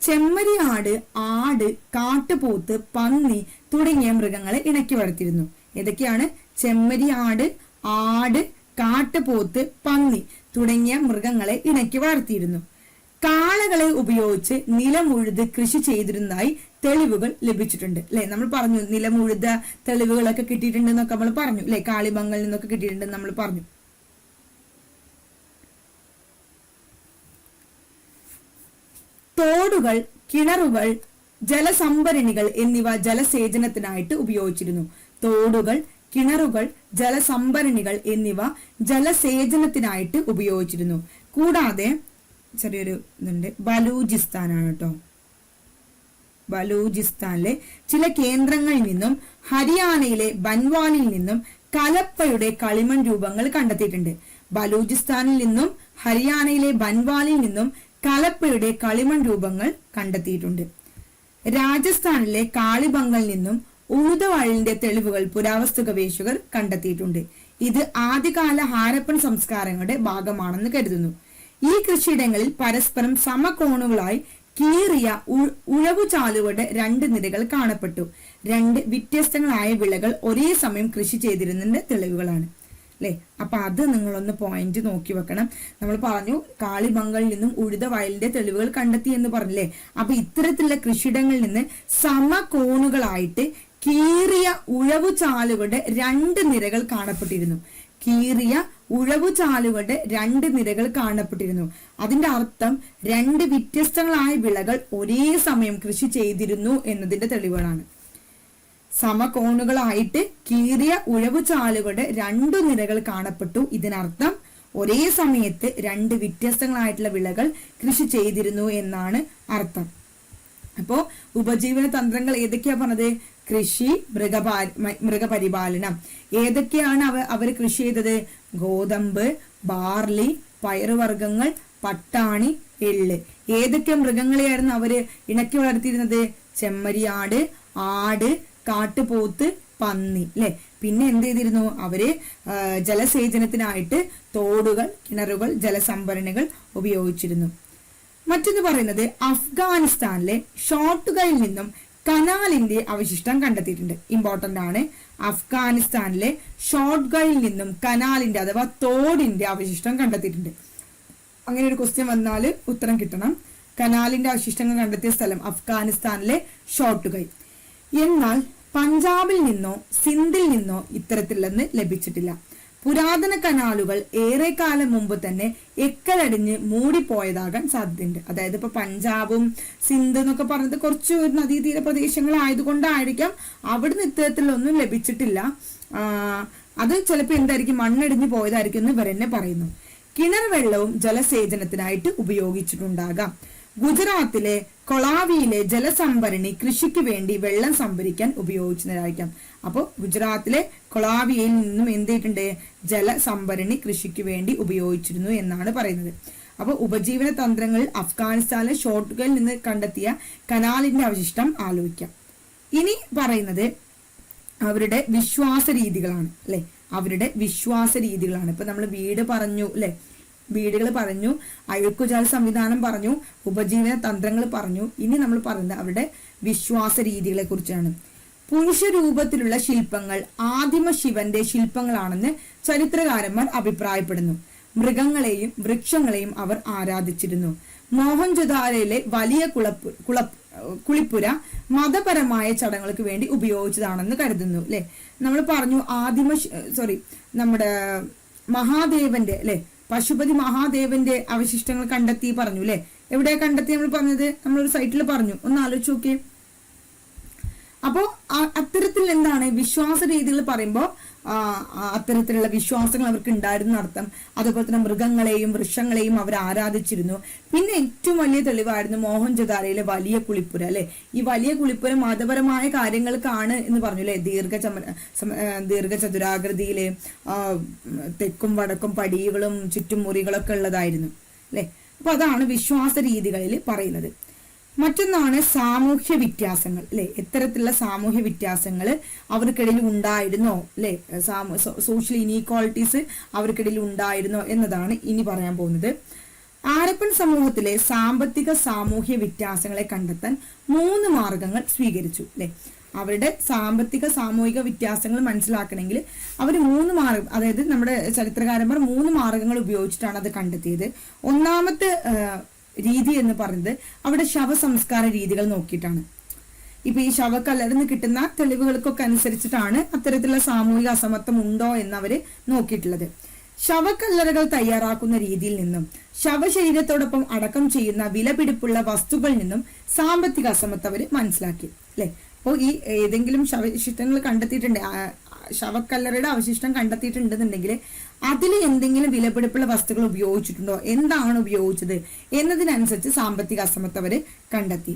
ചെമ്മരിയാട്, ആട്, കാട്ടുപോത്ത്, പന്നി തുടങ്ങിയ മൃഗങ്ങളെ ഇണക്കി വളർത്തിയിരുന്നു. ഏതൊക്കെയാണ്? ചെമ്മരിയാട്, ആട്, കാട്ടുപോത്ത്, പന്നി തുടങ്ങിയ മൃഗങ്ങളെ ഇണക്കി വളർത്തിയിരുന്നു. കാളകളെ ഉപയോഗിച്ച് നിലമുഴുത് കൃഷി ചെയ്തിരുന്നതായി തെളിവുകൾ ലഭിച്ചിട്ടുണ്ട് അല്ലെ. നമ്മൾ പറഞ്ഞു നിലമുഴുത തെളിവുകളൊക്കെ കിട്ടിയിട്ടുണ്ടെന്നൊക്കെ നമ്മൾ പറഞ്ഞു അല്ലെ. കാളിബംഗങ്ങളിൽ നിന്നൊക്കെ കിട്ടിയിട്ടുണ്ടെന്ന് നമ്മൾ പറഞ്ഞു. തോടുകൾ, കിണറുകൾ, ജലസംഭരണികൾ എന്നിവ ജലസേചനത്തിനായിട്ട് ഉപയോഗിച്ചിരുന്നു. തോടുകൾ, കിണറുകൾ, ജലസംഭരണികൾ എന്നിവ ജലസേചനത്തിനായിട്ട് ഉപയോഗിച്ചിരുന്നു. കൂടാതെ ചെറിയൊരു ഇതുണ്ട്, ബലൂചിസ്ഥാനാണ് കേട്ടോ. ബലൂചിസ്ഥാനിലെ ചില കേന്ദ്രങ്ങളിൽ നിന്നും ഹരിയാനയിലെ ബൻവാലിൽ നിന്നും കലപ്പയുടെ കളിമൺ രൂപങ്ങൾ കണ്ടെത്തിയിട്ടുണ്ട്. ബലൂചിസ്ഥാനിൽ നിന്നും ഹരിയാനയിലെ ബൻവാലിൽ നിന്നും കലപ്പയുടെ കളിമൺ രൂപങ്ങൾ കണ്ടെത്തിയിട്ടുണ്ട്. രാജസ്ഥാനിലെ കാളിബംഗിൽ നിന്നും ഉഴുതവാളിന്റെ തെളിവുകൾ പുരാവസ്തു ഗവേഷകർ കണ്ടെത്തിയിട്ടുണ്ട്. ഇത് ആദ്യകാല ഹാരപ്പൻ സംസ്കാരങ്ങളുടെ ഭാഗമാണെന്ന് കരുതുന്നു. ഈ കൃഷിയിടങ്ങളിൽ പരസ്പരം സമകോണുകളായി കീറിയ ഉഴവുചാലുകളുടെ 2 നിരകൾ കാണപ്പെട്ടു. 2 വ്യത്യസ്തങ്ങളായ വിളകൾ ഒരേ സമയം കൃഷി ചെയ്തിരുന്നതിന്റെ തെളിവുകളാണ് അല്ലെ. അപ്പൊ അത് നിങ്ങളൊന്ന് പോയിന്റ് നോക്കി വെക്കണം. നമ്മൾ പറഞ്ഞു കാളിബംഗളിൽ നിന്നും ഉഴുത വയലിന്റെ തെളിവുകൾ കണ്ടെത്തി എന്ന് പറഞ്ഞില്ലേ. അപ്പൊ ഇത്തരത്തിലുള്ള കൃഷിയിടങ്ങളിൽ നിന്ന് സമകോണുകളായിട്ട് കീറിയ ഉഴവുചാലുകളുടെ 2 നിരകൾ കാണപ്പെട്ടിരുന്നു. കീറിയ ഉഴവുചാലുകളുടെ 2 നിരകൾ കാണപ്പെട്ടിരുന്നു. അതിന്റെ അർത്ഥം 2 വ്യത്യസ്തങ്ങളായ വിളകൾ ഒരേ സമയം കൃഷി ചെയ്തിരുന്നു എന്നതിന്റെ തെളിവുകളാണ്. സമകോണുകളായിട്ട് കീറിയ ഉഴവുചാലുകളുടെ 2 നിരകൾ കാണപ്പെട്ടു. ഇതിനർത്ഥം ഒരേ സമയത്ത് 2 വ്യത്യസ്തങ്ങളായിട്ടുള്ള വിളകൾ കൃഷി ചെയ്തിരുന്നു എന്നാണ് അർത്ഥം. അപ്പോ ഉപജീവന തന്ത്രങ്ങൾ ഏതൊക്കെയാ പറഞ്ഞത്? കൃഷി, മൃഗപരിപാലനം. ഏതൊക്കെയാണ് അവർ കൃഷി ചെയ്തത്? ഗോതമ്പ്, ബാർലി, പയറുവർഗ്ഗങ്ങൾ, പട്ടാണി, എള്ള്. ഏതൊക്കെ മൃഗങ്ങളെയായിരുന്നു അവര് ഇണക്കി വളർത്തിയിരുന്നത്? ചെമ്മരിയാട്, ആട്, കാട്ടുപോത്ത്, പന്നി അല്ലെ. പിന്നെ എന്ത് ചെയ്തിരുന്നു? അവര് ജലസേചനത്തിനായിട്ട് തോടുകൾ, കിണറുകൾ, ജലസംഭരണികൾ ഉപയോഗിച്ചിരുന്നു. മറ്റൊന്ന് പറയുന്നത് അഫ്ഗാനിസ്ഥാനിലെ ഷോട്ടുകളിൽ നിന്നും കനാലിന്റെ അവശിഷ്ടം കണ്ടെത്തിയിട്ടുണ്ട്. ഇമ്പോർട്ടന്റ് ആണ്. അഫ്ഗാനിസ്ഥാനിലെ ഷോട്ടുകളിൽ നിന്നും കനാലിന്റെ അഥവാ തോടിന്റെ അവശിഷ്ടം കണ്ടെത്തിയിട്ടുണ്ട്. അങ്ങനെ ഒരു ക്വസ്റ്റ്യൻ വന്നാൽ ഉത്തരം കിട്ടണം. കനാലിന്റെ അവശിഷ്ടങ്ങൾ കണ്ടെത്തിയ സ്ഥലം അഫ്ഗാനിസ്ഥാനിലെ ഷോട്ടുകൾ. എന്നാൽ പഞ്ചാബിൽ നിന്നോ സിന്ധിൽ നിന്നോ ഇത്തരത്തിലൊന്ന് ലഭിച്ചിട്ടില്ല. പുരാതന കനാലുകൾ ഏറെക്കാലം മുമ്പ് തന്നെ എക്കലടിഞ്ഞ് മൂടിപ്പോയതാകാൻ സാധ്യതയുണ്ട്. അതായത് ഇപ്പൊ പഞ്ചാബും സിന്ധ് എന്നൊക്കെ പറഞ്ഞത് കുറച്ച് നദീതീര പ്രദേശങ്ങളായതുകൊണ്ടായിരിക്കാം അവിടുന്ന് ഇത്തരത്തിലൊന്നും ലഭിച്ചിട്ടില്ല. അത് ചിലപ്പോൾ എന്തായിരിക്കും, മണ്ണിടിഞ്ഞു പോയതായിരിക്കും എന്ന് ഇവർ തന്നെ പറയുന്നു. കിണർ വെള്ളവും ജലസേചനത്തിനായിട്ട് ഉപയോഗിച്ചിട്ടുണ്ടാകാം. ഗുജറാത്തിലെ കൊളാവിയിലെ ജലസംഭരണി കൃഷിക്ക് വേണ്ടി വെള്ളം സംഭരിക്കാൻ ഉപയോഗിച്ചതായിരിക്കാം. അപ്പോൾ ഗുജറാത്തിലെ കൊളാവിയിൽ നിന്നും എന്ത് ചെയ്തിട്ടുണ്ട്? ജലസംഭരണി കൃഷിക്ക് വേണ്ടി ഉപയോഗിച്ചിരുന്നു എന്നാണ് പറയുന്നത്. അപ്പോൾ ഉപജീവന തന്ത്രങ്ങളിൽ അഫ്ഗാനിസ്ഥാനിലെ ഷോട്ടുകളിൽ നിന്ന് കണ്ടെത്തിയ കനാലിന്റെ അവശിഷ്ടം ആലോചിക്കാം. ഇനി പറയുന്നത് അവരുടെ വിശ്വാസ രീതികളാണ് അല്ലെ. അവരുടെ വിശ്വാസ രീതികളാണ്. ഇപ്പൊ നമ്മൾ വീട് പറഞ്ഞു അല്ലെ, വീടുകൾ പറഞ്ഞു, അഴുക്കുചാൽ സംവിധാനം പറഞ്ഞു, ഉപജീവന തന്ത്രങ്ങൾ പറഞ്ഞു. ഇനി നമ്മൾ പറയുന്നത് അവരുടെ വിശ്വാസ രീതികളെ കുറിച്ചാണ്. പുരുഷരൂപത്തിലുള്ള ശില്പങ്ങൾ ആദിമ ശിവന്റെ ശില്പങ്ങളാണെന്ന് ചരിത്രകാരന്മാർ അഭിപ്രായപ്പെടുന്നു. മൃഗങ്ങളെയും വൃക്ഷങ്ങളെയും അവർ ആരാധിച്ചിരുന്നു. മോഹൻജൊദാരോയിലെ വലിയ കുളിപ്പുര മതപരമായ ചടങ്ങുകൾക്ക് വേണ്ടി ഉപയോഗിച്ചതാണെന്ന് കരുതുന്നു അല്ലെ. നമ്മൾ പറഞ്ഞു നമ്മുടെ മഹാദേവന്റെ അല്ലെ, പശുപതി മഹാദേവന്റെ അവശിഷ്ടങ്ങൾ കണ്ടെത്തി പറഞ്ഞു അല്ലെ. എവിടെ കണ്ടെത്തി നമ്മൾ പറഞ്ഞത്? നമ്മളൊരു സൈറ്റിൽ പറഞ്ഞു, ഒന്ന് ആലോചിച്ച് നോക്കിയേ. അപ്പോ അത്തരത്തിൽ എന്താണ് വിശ്വാസ രീതികൾ പറയുമ്പോൾ അത്തരത്തിലുള്ള വിശ്വാസങ്ങൾ അവർക്ക് ഉണ്ടായിരുന്നു അർത്ഥം. അതുപോലെ തന്നെ മൃഗങ്ങളെയും വൃക്ഷങ്ങളെയും അവർ ആരാധിച്ചിരുന്നു. പിന്നെ ഏറ്റവും വലിയ തെളിവായിരുന്നു മോഹൻജൊദാരോയിലെ വലിയ കുളിപ്പുര അല്ലെ. ഈ വലിയ കുളിപ്പുര മതപരമായ കാര്യങ്ങൾക്കാണ് എന്ന് പറഞ്ഞു അല്ലെ. ദീർഘചതുരാകൃതിയിലെ തെക്കും വടക്കും പടികളും ചുറ്റും മുറികളൊക്കെ ഉള്ളതായിരുന്നു അല്ലെ. അപ്പൊ അതാണ് വിശ്വാസ രീതികളിൽ പറയുന്നത്. മറ്റൊന്നാണ് സാമൂഹ്യ വ്യത്യാസങ്ങൾ അല്ലെ. എത്തരത്തിലുള്ള സാമൂഹ്യ വ്യത്യാസങ്ങൾ അവർക്കിടയിൽ ഉണ്ടായിരുന്നോ അല്ലെ, സോഷ്യൽ ഇനീക്വാളിറ്റീസ് അവർക്കിടയിൽ ഉണ്ടായിരുന്നോ എന്നതാണ് ഇനി പറയാൻ പോകുന്നത്. ആരപ്പൻ സമൂഹത്തിലെ സാമ്പത്തിക സാമൂഹ്യ വ്യത്യാസങ്ങളെ കണ്ടെത്താൻ 3 മാർഗങ്ങൾ സ്വീകരിച്ചു അല്ലെ. അവരുടെ സാമ്പത്തിക സാമൂഹിക വ്യത്യാസങ്ങൾ മനസ്സിലാക്കണമെങ്കിൽ അവർ 3 മാർഗം, അതായത് നമ്മുടെ ചരിത്രകാരന്മാർ 3 മാർഗങ്ങൾ ഉപയോഗിച്ചിട്ടാണ് അത് കണ്ടെത്തിയത്. ഒന്നാമത്തെ രീതി എന്ന് പറയുന്നത് അവിടെ ശവസംസ്കാര രീതികൾ നോക്കിയിട്ടാണ്. ഇപ്പൊ ഈ ശവക്കല്ലറിന്ന് കിട്ടുന്ന തെളിവുകൾക്കൊക്കെ അനുസരിച്ചിട്ടാണ് അത്തരത്തിലുള്ള സാമൂഹിക അസമത്വം ഉണ്ടോ എന്നവര് നോക്കിയിട്ടുള്ളത്. ശവക്കല്ലറകൾ തയ്യാറാക്കുന്ന രീതിയിൽ നിന്നും ശവശരീരത്തോടൊപ്പം അടക്കം ചെയ്യുന്ന വിലപിടിപ്പുള്ള വസ്തുക്കളിൽ നിന്നും സാമ്പത്തിക അസമത്വം അവര് മനസ്സിലാക്കി അല്ലെ. അപ്പോൾ ഈ ഏതെങ്കിലും ശവശിഷ്ടങ്ങൾ കണ്ടെത്തിയിട്ടുണ്ട്, ശവക്കല്ലറയുടെ അവശിഷ്ടം കണ്ടെത്തിയിട്ടുണ്ടെന്നുണ്ടെങ്കിൽ അതിൽ എന്തെങ്കിലും വിലപിടിപ്പുള്ള വസ്തുക്കൾ ഉപയോഗിച്ചിട്ടുണ്ടോ, എന്താണ് ഉപയോഗിച്ചത് എന്നതിനനുസരിച്ച് സാമ്പത്തിക അസമത്വം അവര് കണ്ടെത്തി.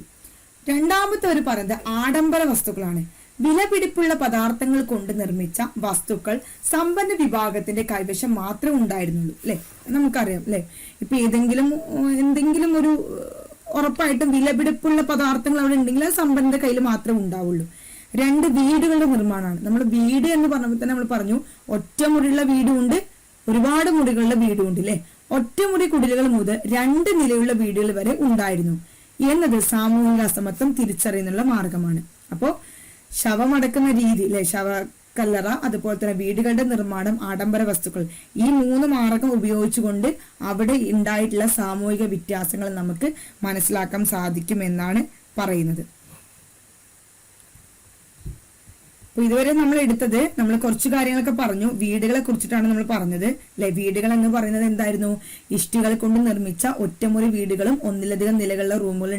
രണ്ടാമത്തെ അവർ പറയുന്നത് ആഡംബര വസ്തുക്കളാണ്. വിലപിടിപ്പുള്ള പദാർത്ഥങ്ങൾ കൊണ്ട് നിർമ്മിച്ച വസ്തുക്കൾ സമ്പന്ന വിഭാഗത്തിന്റെ കൈവശം മാത്രമേ ഉണ്ടായിരുന്നുള്ളൂ അല്ലെ. നമുക്കറിയാം അല്ലെ, ഇപ്പൊ എന്തെങ്കിലും ഒരു ഉറപ്പായിട്ടും വിലപിടിപ്പുള്ള പദാർത്ഥങ്ങൾ അവിടെ ഉണ്ടെങ്കിൽ അത് സമ്പന്നന്റെ കയ്യിൽ മാത്രമേ ഉണ്ടാവുള്ളൂ. 2 വീടുകളുടെ നിർമ്മാണമാണ്. നമ്മൾ വീട് എന്ന് പറഞ്ഞപ്പോൾ തന്നെ നമ്മൾ പറഞ്ഞു ഒറ്റമുറിയുള്ള വീടുമുണ്ട്, ഒരുപാട് മുറികളുടെ വീടുമുണ്ട് അല്ലെ. ഒറ്റമുറി കുടിലുകൾ മുതൽ 2 നിലയുള്ള വീടുകൾ വരെ ഉണ്ടായിരുന്നു. എന്നത് സാമൂഹിക അസമത്വം തിരിച്ചറിയുന്നുള്ള മാർഗമാണ്. അപ്പോ ശവമടക്കുന്ന രീതി അല്ലെ, ശവക്കല്ലറ, അതുപോലെ തന്നെ വീടുകളുടെ നിർമ്മാണം, ആഡംബര വസ്തുക്കൾ, ഈ 3 മാർഗം ഉപയോഗിച്ചുകൊണ്ട് അവിടെ ഉണ്ടായിട്ടുള്ള സാമൂഹിക വ്യത്യാസങ്ങൾ നമുക്ക് മനസ്സിലാക്കാൻ സാധിക്കുമെന്നാണ് പറയുന്നത്. അപ്പൊ ഇതുവരെ നമ്മൾ എടുത്തത്, നമ്മൾ കുറച്ചു കാര്യങ്ങളൊക്കെ പറഞ്ഞു. വീടുകളെ കുറിച്ചിട്ടാണ് നമ്മൾ പറഞ്ഞത് അല്ലെ. വീടുകൾ എന്ന് പറയുന്നത് എന്തായിരുന്നു? ഇഷ്ടികൾ കൊണ്ട് നിർമ്മിച്ച ഒറ്റമുറി വീടുകളും ഒന്നിലധികം നിലകളുള്ള റൂമുകൾ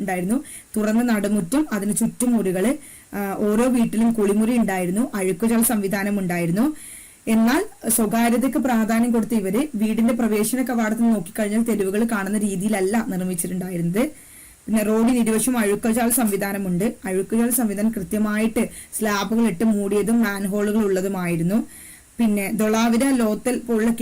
ഉണ്ടായിരുന്നു. തുറന്ന നടുമുറ്റം, അതിന് ചുറ്റും മുറികള്, ഓരോ വീട്ടിലും കുളിമുറി ഉണ്ടായിരുന്നു, അഴുക്കുചാൽ സംവിധാനം ഉണ്ടായിരുന്നു. എന്നാൽ സ്വകാര്യതയ്ക്ക് പ്രാധാന്യം കൊടുത്ത ഇവര് വീടിന്റെ പ്രവേശന കവാടത്തിൽ നോക്കിക്കഴിഞ്ഞാൽ തെരുവുകൾ കാണുന്ന രീതിയിലല്ല നിർമ്മിച്ചിട്ടുണ്ടായിരുന്നത്. പിന്നെ റോഡിന് ഇരുവശം അഴുക്കുചാൽ സംവിധാനമുണ്ട്. അഴുക്കുചാൽ സംവിധാനം കൃത്യമായിട്ട് സ്ലാബുകൾ ഇട്ട് മൂടിയതും മാൻഹോളുകൾ ഉള്ളതുമായിരുന്നു. പിന്നെ ധൊളാവിര, ലോത്തൽ പോലുള്ള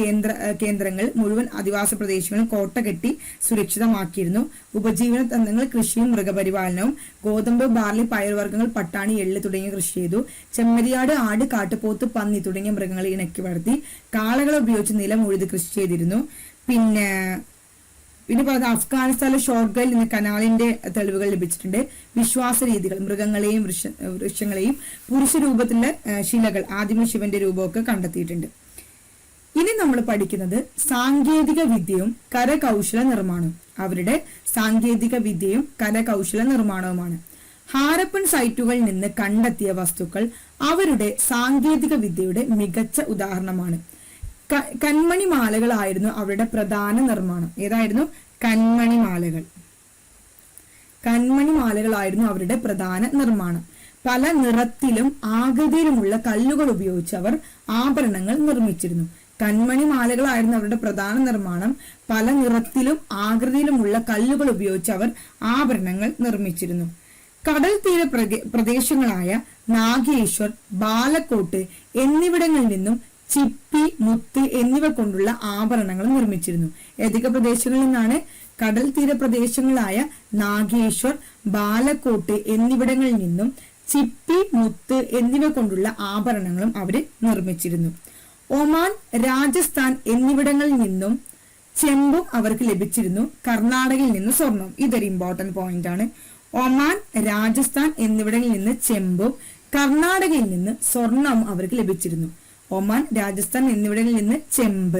കേന്ദ്രങ്ങൾ മുഴുവൻ അധിവാസ പ്രദേശങ്ങളും കോട്ട കെട്ടി സുരക്ഷിതമാക്കിയിരുന്നു. ഉപജീവന തന്ത്രങ്ങൾ കൃഷിയും മൃഗപരിപാലനവും. ഗോതമ്പ്, ബാർലി, പയർവർഗ്ഗങ്ങൾ, പട്ടാണി, എള്ള് തുടങ്ങിയ കൃഷി ചെയ്തു. ചെമ്മരിയാട്, ആട്, കാട്ടുപോത്ത്, പന്നി തുടങ്ങിയ മൃഗങ്ങളെ ഇണക്കി വളർത്തി. കാളകളെ ഉപയോഗിച്ച് നിലം ഉഴുത് കൃഷി ചെയ്തിരുന്നു. പിന്നെ പറഞ്ഞ അഫ്ഗാനിസ്ഥാനിലെ ഷോർഗയിൽ നിന്ന് കനാലിന്റെ തെളിവുകൾ ലഭിച്ചിട്ടുണ്ട്. വിശ്വാസ രീതികൾ, മൃഗങ്ങളെയും വൃക്ഷങ്ങളെയും പുരുഷ രൂപത്തിലുള്ള ശിലകൾ, ആദിമ ശിവന്റെ രൂപമൊക്കെ കണ്ടെത്തിയിട്ടുണ്ട്. ഇനി നമ്മൾ പഠിക്കുന്നത് സാങ്കേതിക വിദ്യയും കരകൗശല നിർമ്മാണവും. അവരുടെ സാങ്കേതിക വിദ്യയും കരകൗശല നിർമ്മാണവുമാണ്. ഹാരപ്പൻ സൈറ്റുകളിൽ നിന്ന് കണ്ടെത്തിയ വസ്തുക്കൾ അവരുടെ സാങ്കേതിക വിദ്യയുടെ മികച്ച ഉദാഹരണമാണ്. കൺമണിമാലകളായിരുന്നു അവരുടെ പ്രധാന നിർമ്മാണം. ഏതായിരുന്നു? കൺമണിമാലകളായിരുന്നു അവരുടെ പ്രധാന നിർമ്മാണം. പല നിറത്തിലും ആകൃതിയിലുമുള്ള കല്ലുകൾ ഉപയോഗിച്ച് അവർ ആഭരണങ്ങൾ നിർമ്മിച്ചിരുന്നു. കൺമണിമാലകളായിരുന്നു അവരുടെ പ്രധാന നിർമ്മാണം. പല നിറത്തിലും ആകൃതിയിലുമുള്ള കല്ലുകൾ ഉപയോഗിച്ച് അവർ ആഭരണങ്ങൾ നിർമ്മിച്ചിരുന്നു. കടൽ തീര പ്രദേശങ്ങളായ നാഗേശ്വർ, ബാലക്കോട്ട് എന്നിവിടങ്ങളിൽ നിന്നും ചിപ്പി, മുത്ത് എന്നിവ കൊണ്ടുള്ള ആഭരണങ്ങൾ നിർമ്മിച്ചിരുന്നു. ഏതൊക്കെ പ്രദേശങ്ങളിൽ നിന്നാണ്? കടൽ തീര പ്രദേശങ്ങളായ നാഗേശ്വർ, ബാലക്കോട്ട് എന്നിവിടങ്ങളിൽ നിന്നും ചിപ്പി, മുത്ത് എന്നിവ കൊണ്ടുള്ള ആഭരണങ്ങളും അവര് നിർമ്മിച്ചിരുന്നു. ഒമാൻ, രാജസ്ഥാൻ എന്നിവിടങ്ങളിൽ നിന്നും ചെമ്പും അവർക്ക് ലഭിച്ചിരുന്നു. കർണാടകയിൽ നിന്ന് സ്വർണം. ഇതൊരു ഇമ്പോർട്ടന്റ് പോയിന്റ് ആണ്. ഒമാൻ, രാജസ്ഥാൻ എന്നിവിടങ്ങളിൽ നിന്ന് ചെമ്പും കർണാടകയിൽ നിന്ന് സ്വർണവും അവർക്ക് ലഭിച്ചിരുന്നു. ഒമാൻ, രാജസ്ഥാൻ എന്നിവിടങ്ങളിൽ നിന്ന് ചെമ്പ്,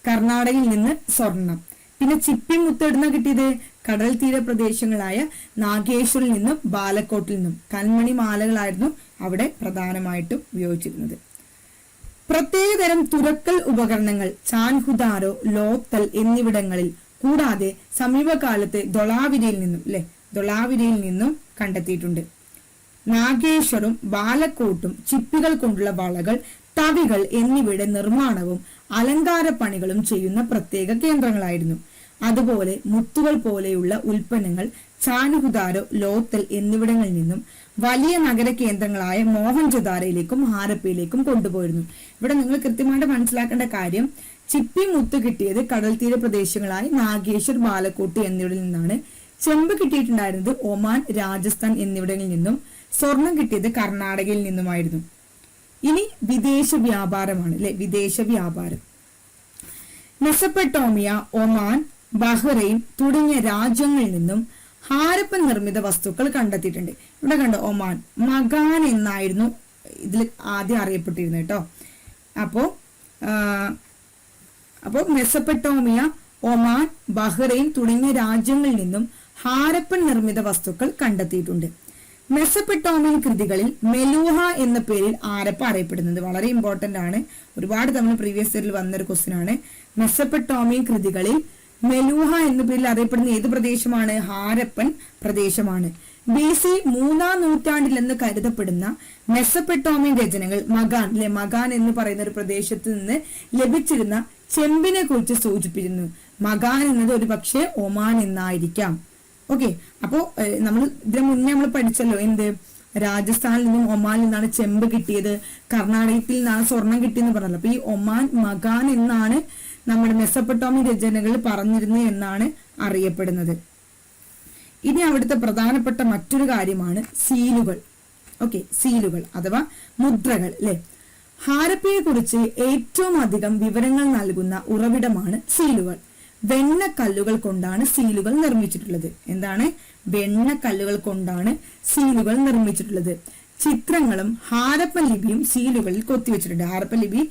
കർണാടകയിൽ നിന്ന് സ്വർണം. പിന്നെ ചിപ്പി, മുത്ത് എവിടുന്ന കിട്ടിയത്? കടൽ തീര പ്രദേശങ്ങളായ നാഗേശ്വറിൽ നിന്നും ബാലക്കോട്ടിൽ നിന്നും. കൺമണി മാലകളായിരുന്നു അവിടെ പ്രധാനമായിട്ടും ഉപയോഗിച്ചിരുന്നത്. പ്രത്യേകതരം തുറക്കൽ ഉപകരണങ്ങൾ ചാൻഹുദാരോ, ലോത്തൽ എന്നിവിടങ്ങളിൽ കൂടാതെ സമീപകാലത്ത് ധൊളാവിരയിൽ നിന്നും കണ്ടെത്തിയിട്ടുണ്ട്. നാഗേശ്വറും ബാലക്കോട്ടും ചിപ്പികൾ കൊണ്ടുള്ള വളകൾ, തവികൾ എന്നിവയുടെ നിർമ്മാണവും അലങ്കാര പണികളും ചെയ്യുന്ന പ്രത്യേക കേന്ദ്രങ്ങളായിരുന്നു. അതുപോലെ മുത്തുകൾ പോലെയുള്ള ഉൽപ്പന്നങ്ങൾ ചാൻഹുദാരോ, ലോത്തൽ എന്നിവിടങ്ങളിൽ നിന്നും വലിയ നഗര കേന്ദ്രങ്ങളായ മോഹൻജൊദാരോയിലേക്കും ഹാരപ്പയിലേക്കും കൊണ്ടുപോയിരുന്നു. ഇവിടെ നിങ്ങൾ കൃത്യമായിട്ട് മനസ്സിലാക്കേണ്ട കാര്യം, ചിപ്പി, മുത്ത് കിട്ടിയത് കടൽ തീര പ്രദേശങ്ങളായ നാഗേശ്വർ, ബാലക്കോട്ട് എന്നിവിടങ്ങളിൽ നിന്നാണ്. ചെമ്പ് കിട്ടിയിട്ടുണ്ടായിരുന്നത് ഒമാൻ, രാജസ്ഥാൻ എന്നിവിടങ്ങളിൽ നിന്നും. സ്വർണം കിട്ടിയത് കർണാടകയിൽ നിന്നുമായിരുന്നു. ഇനി വിദേശ വ്യാപാരമാണ് അല്ലെ. വിദേശ വ്യാപാരം. മെസപ്പൊട്ടേമിയ, ഒമാൻ, ബഹ്റൈൻ തുടങ്ങിയ രാജ്യങ്ങളിൽ നിന്നും ഹാരപ്പൻ നിർമ്മിത വസ്തുക്കൾ കണ്ടെത്തിയിട്ടുണ്ട്. ഇവിടെ കണ്ടോ, ഒമാൻ, മകാൻ എന്നായിരുന്നു ഇതിൽ ആദ്യം അറിയപ്പെട്ടിരുന്നത് കേട്ടോ. അപ്പോ മെസപ്പൊട്ടേമിയ, ഒമാൻ, ബഹ്റൈൻ തുടങ്ങിയ രാജ്യങ്ങളിൽ നിന്നും ഹാരപ്പൻ നിർമ്മിത വസ്തുക്കൾ കണ്ടെത്തിയിട്ടുണ്ട്. മെസപ്പൊട്ടേമിയൻ കൃതികളിൽ മെലൂഹ എന്ന പേരിൽ ഹാരപ്പ അറിയപ്പെടുന്നത് വളരെ ഇമ്പോർട്ടന്റ് ആണ്. ഒരുപാട് തവണ പ്രീവിയസ് ഇയറിൽ വന്നൊരു ക്വസ്റ്റ്യൻ ആണ്. മെസപ്പൊട്ടേമിയൻ കൃതികളിൽ മെലൂഹ എന്ന പേരിൽ അറിയപ്പെടുന്ന ഏത് പ്രദേശമാണ്? ഹാരപ്പൻ പ്രദേശമാണ്. BC 3-ാം നൂറ്റാണ്ടിൽ എന്ന് കരുതപ്പെടുന്ന മെസപ്പൊട്ടേമിയൻ രചനകൾ മകാൻ എന്ന് പറയുന്ന ഒരു പ്രദേശത്ത് നിന്ന് ലഭിച്ചിരുന്ന ചെമ്പിനെ കുറിച്ച് സൂചിപ്പിക്കുന്നു. മകാൻ എന്നത് ഒരു പക്ഷേ ഒമാൻ എന്നായിരിക്കാം. ഓക്കെ, അപ്പോ ഇതിനു മുന്നേ നമ്മൾ പഠിച്ചല്ലോ എന്ത്, രാജസ്ഥാനിൽ നിന്നും ഒമാനിൽ നിന്നാണ് ചെമ്പ് കിട്ടിയത്, കർണാടകത്തിൽ നിന്നാണ് സ്വർണം കിട്ടിയെന്ന് പറഞ്ഞല്ലോ. അപ്പൊ ഈ ഒമാൻ, മകാൻ എന്നാണ് നമ്മുടെ മെസപ്പൊട്ടേമിയൻ രചനകളിൽ പറഞ്ഞിരുന്നത് എന്നാണ് അറിയപ്പെടുന്നത്. ഇനി അവിടുത്തെ പ്രധാനപ്പെട്ട മറ്റൊരു കാര്യമാണ് സീലുകൾ. ഓക്കെ, സീലുകൾ അഥവാ മുദ്രകൾ അല്ലെ. ഹാരപ്പയെ കുറിച്ച് ഏറ്റവും അധികം വിവരങ്ങൾ നൽകുന്ന ഉറവിടമാണ് സീലുകൾ. വെണ്ണക്കല്ലുകൾ കൊണ്ടാണ് സീലുകൾ നിർമ്മിച്ചിട്ടുള്ളത്. എന്താണ്? വെണ്ണക്കല്ലുകൾ കൊണ്ടാണ് സീലുകൾ നിർമ്മിച്ചിട്ടുള്ളത്. ചിത്രങ്ങളും ഹാരപ്പൻ ലിപിയും സീലുകളിൽ കൊത്തിവെച്ചിട്ടുണ്ട്. ഹാരപ്പൻ ലിപി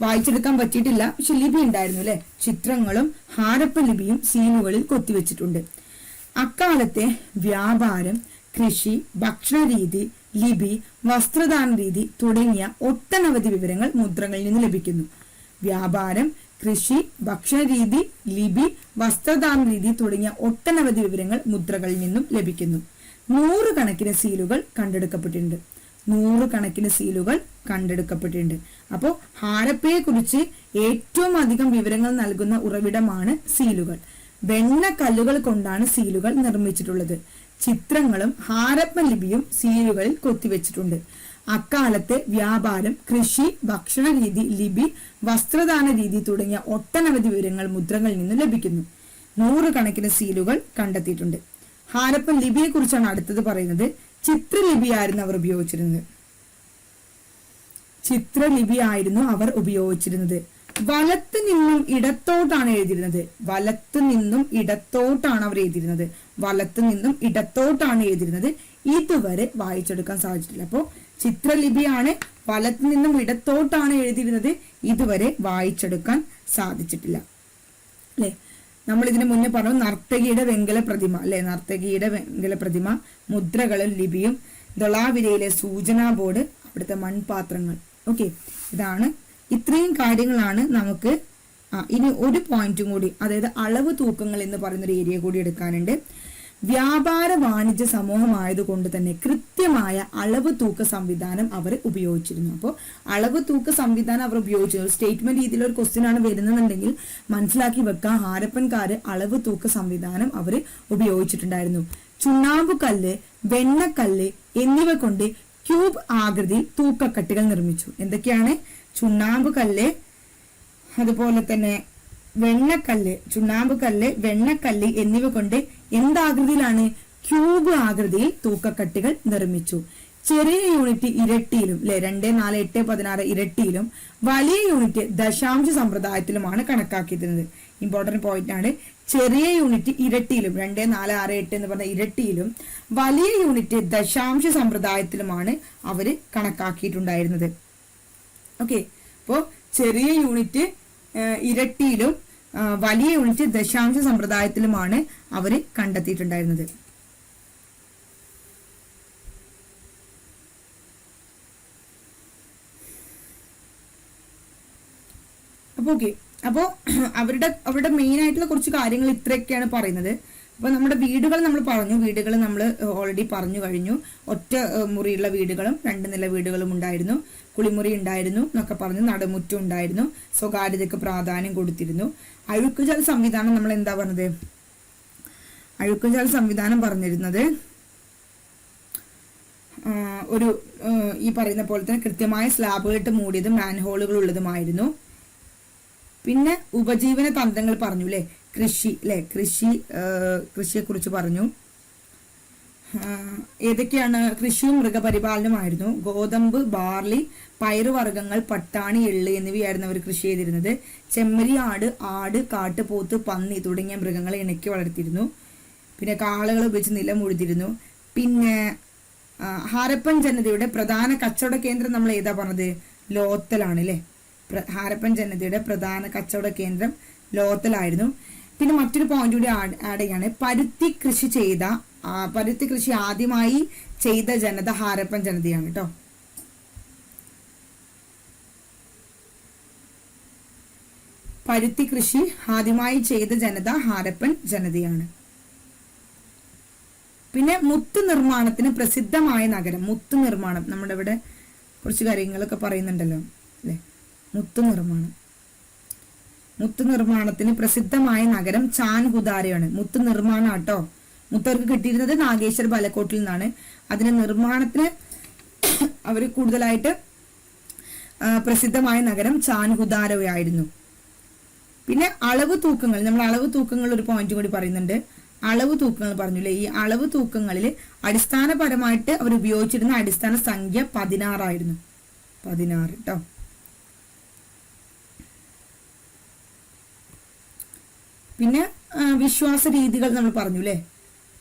വായിച്ചെടുക്കാൻ പറ്റിയിട്ടില്ല, പക്ഷെ ലിപി ഉണ്ടായിരുന്നു അല്ലെ. ചിത്രങ്ങളും ഹാരപ്പൻ ലിപിയും സീലുകളിൽ കൊത്തിവെച്ചിട്ടുണ്ട്. അക്കാലത്തെ വ്യാപാരം, കൃഷി, ഭക്ഷണരീതി, ലിപി, വസ്ത്രദാന രീതി തുടങ്ങിയ ഒട്ടനവധി വിവരങ്ങൾ മുദ്രകളിൽ നിന്ന് ലഭിക്കുന്നു. വ്യാപാരം, കൃഷി, ഭക്ഷണരീതി, ലിപി, വസ്ത്രദാന രീതി തുടങ്ങിയ ഒട്ടനവധി വിവരങ്ങൾ മുദ്രകളിൽ നിന്നും ലഭിക്കുന്നു. 100 കണക്കിന് സീലുകൾ കണ്ടെടുക്കപ്പെട്ടിട്ടുണ്ട്. 100 കണക്കിന് സീലുകൾ കണ്ടെടുക്കപ്പെട്ടിട്ടുണ്ട്. അപ്പോൾ ഹാരപ്പയെ കുറിച്ച് ഏറ്റവും അധികം വിവരങ്ങൾ നൽകുന്ന ഉറവിടമാണ് സീലുകൾ. വെണ്ണക്കല്ലുകൾ കൊണ്ടാണ് സീലുകൾ നിർമ്മിച്ചിട്ടുള്ളത്. ചിത്രങ്ങളും ഹാരപ്പൻ ലിപിയും സീലുകളിൽ കൊത്തിവെച്ചിട്ടുണ്ട്. അക്കാലത്തെ വ്യാപാരം, കൃഷി, ഭക്ഷണ രീതി, ലിപി, വസ്ത്രദാന രീതി തുടങ്ങിയ ഒട്ടനവധി വിവരങ്ങൾ മുദ്രകളിൽ നിന്ന് ലഭിക്കുന്നു. 100 കണക്കിന് സീലുകൾ കണ്ടെത്തിയിട്ടുണ്ട്. ഹാരപ്പൻ ലിപിയെ കുറിച്ചാണ് അടുത്തത് പറയുന്നത്. ചിത്രലിപിയായിരുന്നു അവർ ഉപയോഗിച്ചിരുന്നത്. ചിത്രലിപിയായിരുന്നു അവർ ഉപയോഗിച്ചിരുന്നത്. വലത്ത് നിന്നും ഇടത്തോട്ടാണ് എഴുതിയിരുന്നത്. വലത്ത് നിന്നും ഇടത്തോട്ടാണ് അവർ എഴുതിയിരുന്നത്. വലത്ത് നിന്നും ഇടത്തോട്ടാണ് എഴുതിയിരുന്നത്. ഇതുവരെ വായിച്ചെടുക്കാൻ സാധിച്ചിട്ടില്ല. അപ്പോ ചിത്രലിപിയാണ്, വലത്ത് നിന്നും ഇടത്തോട്ടാണ് എഴുതിയിരുന്നത്. ഇതുവരെ വായിച്ചെടുക്കാൻ സാധിച്ചിട്ടില്ല അല്ലെ. നമ്മൾ ഇതിനു മുന്നേ പറഞ്ഞു നർത്തകിയുടെ വെങ്കല പ്രതിമ അല്ലെ. നർത്തകിയുടെ വെങ്കല പ്രതിമ, മുദ്രകളും ലിപിയും, ദൊളാവിരയിലെ സൂചനാ ബോർഡ്, അവിടുത്തെ മൺപാത്രങ്ങൾ. ഓക്കെ, ഇത്രയും കാര്യങ്ങളാണ് നമുക്ക്. ഇനി ഒരു പോയിന്റും കൂടി, അതായത് അളവ് തൂക്കങ്ങൾ എന്ന് പറയുന്ന ഒരു ഏരിയ കൂടി എടുക്കാനുണ്ട്. വ്യാപാര വാണിജ്യ സമൂഹമായതുകൊണ്ട് തന്നെ കൃത്യമായ അളവ് തൂക്ക സംവിധാനം അവർ ഉപയോഗിച്ചിരുന്നു. അപ്പോൾ അളവ് തൂക്ക സംവിധാനം അവർ ഉപയോഗിച്ചിരുന്നു. സ്റ്റേറ്റ്മെന്റ് രീതിയിലുള്ള ഒരു ക്വസ്റ്റ്യൻ ആണ് വരുന്നുണ്ടെങ്കിൽ മനസ്സിലാക്കി വെക്കാം, ഹാരപ്പൻകാര് അളവ് തൂക്ക സംവിധാനം അവർ ഉപയോഗിച്ചിട്ടുണ്ടായിരുന്നു. ചുണ്ണാമ്പുകല്ല്, വെണ്ണക്കല്ല് എന്നിവ കൊണ്ട് ക്യൂബ് ആകൃതിയിൽ തൂക്കക്കട്ടികൾ നിർമ്മിച്ചു. എന്തൊക്കെയാണ്? ചുണ്ണാമ്പുകല്ല്, അതുപോലെ തന്നെ ചുണ്ണാമ്പുകല്ല്, വെണ്ണക്കല്ല് എന്നിവ കൊണ്ട് എന്താകൃതിയിലാണ്? ക്യൂബ് ആകൃതിയിൽ തൂക്കക്കട്ടികൾ നിർമ്മിച്ചു. ചെറിയ യൂണിറ്റ് ഇരട്ടിയിലും 2, 4, 8, 16 ഇരട്ടിയിലും, വലിയ യൂണിറ്റ് ദശാംശ സമ്പ്രദായത്തിലുമാണ് കണക്കാക്കിയിരുന്നത്. ഇമ്പോർട്ടന്റ് പോയിന്റ് ആണ്. ചെറിയ യൂണിറ്റ് ഇരട്ടിയിലും 2, 4, 6, 8 എന്ന് പറഞ്ഞ ഇരട്ടിയിലും, വലിയ യൂണിറ്റ് ദശാംശ സമ്പ്രദായത്തിലുമാണ് അവര് കണക്കാക്കിയിട്ടുണ്ടായിരുന്നത്. ഓക്കെ, അപ്പോ ചെറിയ യൂണിറ്റ് ഇരട്ടിയിലും വലിയ യൂണിറ്റ് ദശാംശ സമ്പ്രദായത്തിലുമാണ് അവര് കണ്ടെത്തിയിട്ടുണ്ടായിരുന്നത്. അപ്പോ അവരുടെ മെയിൻ ആയിട്ടുള്ള കുറച്ച് കാര്യങ്ങൾ ഇത്രയൊക്കെയാണ് പറയുന്നത്. അപ്പൊ നമ്മുടെ വീടുകൾ നമ്മൾ പറഞ്ഞു. വീടുകൾ നമ്മൾ ഓൾറെഡി പറഞ്ഞു കഴിഞ്ഞു. ഒറ്റ മുറിയുള്ള വീടുകളും 2 നില വീടുകളും ഉണ്ടായിരുന്നു. കുളിമുറി ഉണ്ടായിരുന്നു എന്നൊക്കെ പറഞ്ഞു. നടുമുറ്റം ഉണ്ടായിരുന്നു. സ്വകാര്യതയ്ക്ക് പ്രാധാന്യം കൊടുത്തിരുന്നു. അഴുക്കുചാൽ സംവിധാനം നമ്മൾ എന്താ പറഞ്ഞത്? അഴുക്കുചാൽ സംവിധാനം പറഞ്ഞിരുന്നത് ഈ പറയുന്ന പോലെ തന്നെ കൃത്യമായ സ്ലാബുകളിട്ട് മൂടിയതും മാൻഹോളുകൾ ഉള്ളതുമായിരുന്നു. പിന്നെ ഉപജീവന തന്ത്രങ്ങൾ പറഞ്ഞു അല്ലെ. കൃഷിയെ കുറിച്ച് പറഞ്ഞു. ഏതൊക്കെയാണ്? കൃഷിയും മൃഗപരിപാലനമായിരുന്നു. ഗോതമ്പ്, ബാർലി, പയറുവർഗ്ഗങ്ങൾ, പട്ടാണി, എള്ള് എന്നിവയായിരുന്നു അവർ കൃഷി ചെയ്തിരുന്നത്. ചെമ്മരി, ആട്, കാട്ടുപോത്ത്, പന്നി തുടങ്ങിയ മൃഗങ്ങളെ ഇണക്കി വളർത്തിയിരുന്നു. പിന്നെ കാളകൾ ഉപയോഗിച്ച് നിലം ഉഴുതിരുന്നു. പിന്നെ ഹാരപ്പൻ ജനതയുടെ പ്രധാന കച്ചവട കേന്ദ്രം നമ്മൾ ഏതാ പറഞ്ഞത്? ലോത്തലാണ് അല്ലെ. ഹാരപ്പൻ ജനതയുടെ പ്രധാന കച്ചവട കേന്ദ്രം ലോത്തലായിരുന്നു. പിന്നെ മറ്റൊരു പോയിന്റ് കൂടി ആഡ് ചെയ്യാണ്. പരുത്തി കൃഷി ആദ്യമായി ചെയ്ത ജനത ഹാരപ്പൻ ജനതയാണ് കേട്ടോ. പരുത്തി കൃഷി ആദ്യമായി ചെയ്ത ജനത ഹാരപ്പൻ ജനതയാണ്. പിന്നെ മുത്ത് നിർമ്മാണത്തിന് പ്രസിദ്ധമായ നഗരം. മുത്ത് നിർമ്മാണം നമ്മുടെ ഇവിടെ കുറച്ച് കാര്യങ്ങളൊക്കെ പറയുന്നുണ്ടല്ലോ അല്ലെ. മുത്ത് നിർമ്മാണത്തിന് പ്രസിദ്ധമായ നഗരം ചാൻഹുദാരയാണ്. മുത്ത് നിർമ്മാണം കേട്ടോ. മുത്തവർക്ക് കിട്ടിയിരുന്നത് നാഗേശ്വർ ബാലക്കോട്ടിൽ നിന്നാണ്. അതിന്റെ നിർമ്മാണത്തിന് അവർ കൂടുതലായിട്ട് പ്രസിദ്ധമായ നഗരം ചാൻഹുദാരയായിരുന്നു. പിന്നെ അളവ് തൂക്കങ്ങൾ, നമ്മൾ അളവ് തൂക്കങ്ങൾ ഒരു പോയിന്റ് കൂടി പറയുന്നുണ്ട്. അളവ് തൂക്കങ്ങൾ പറഞ്ഞില്ലേ. ഈ അളവ് തൂക്കങ്ങളിൽ അടിസ്ഥാനപരമായിട്ട് അവർ ഉപയോഗിച്ചിരുന്ന അടിസ്ഥാന സംഖ്യ 16 ആയിരുന്നു. 16 കേട്ടോ. പിന്നെ വിശ്വാസ രീതികൾ നമ്മൾ പറഞ്ഞു അല്ലെ,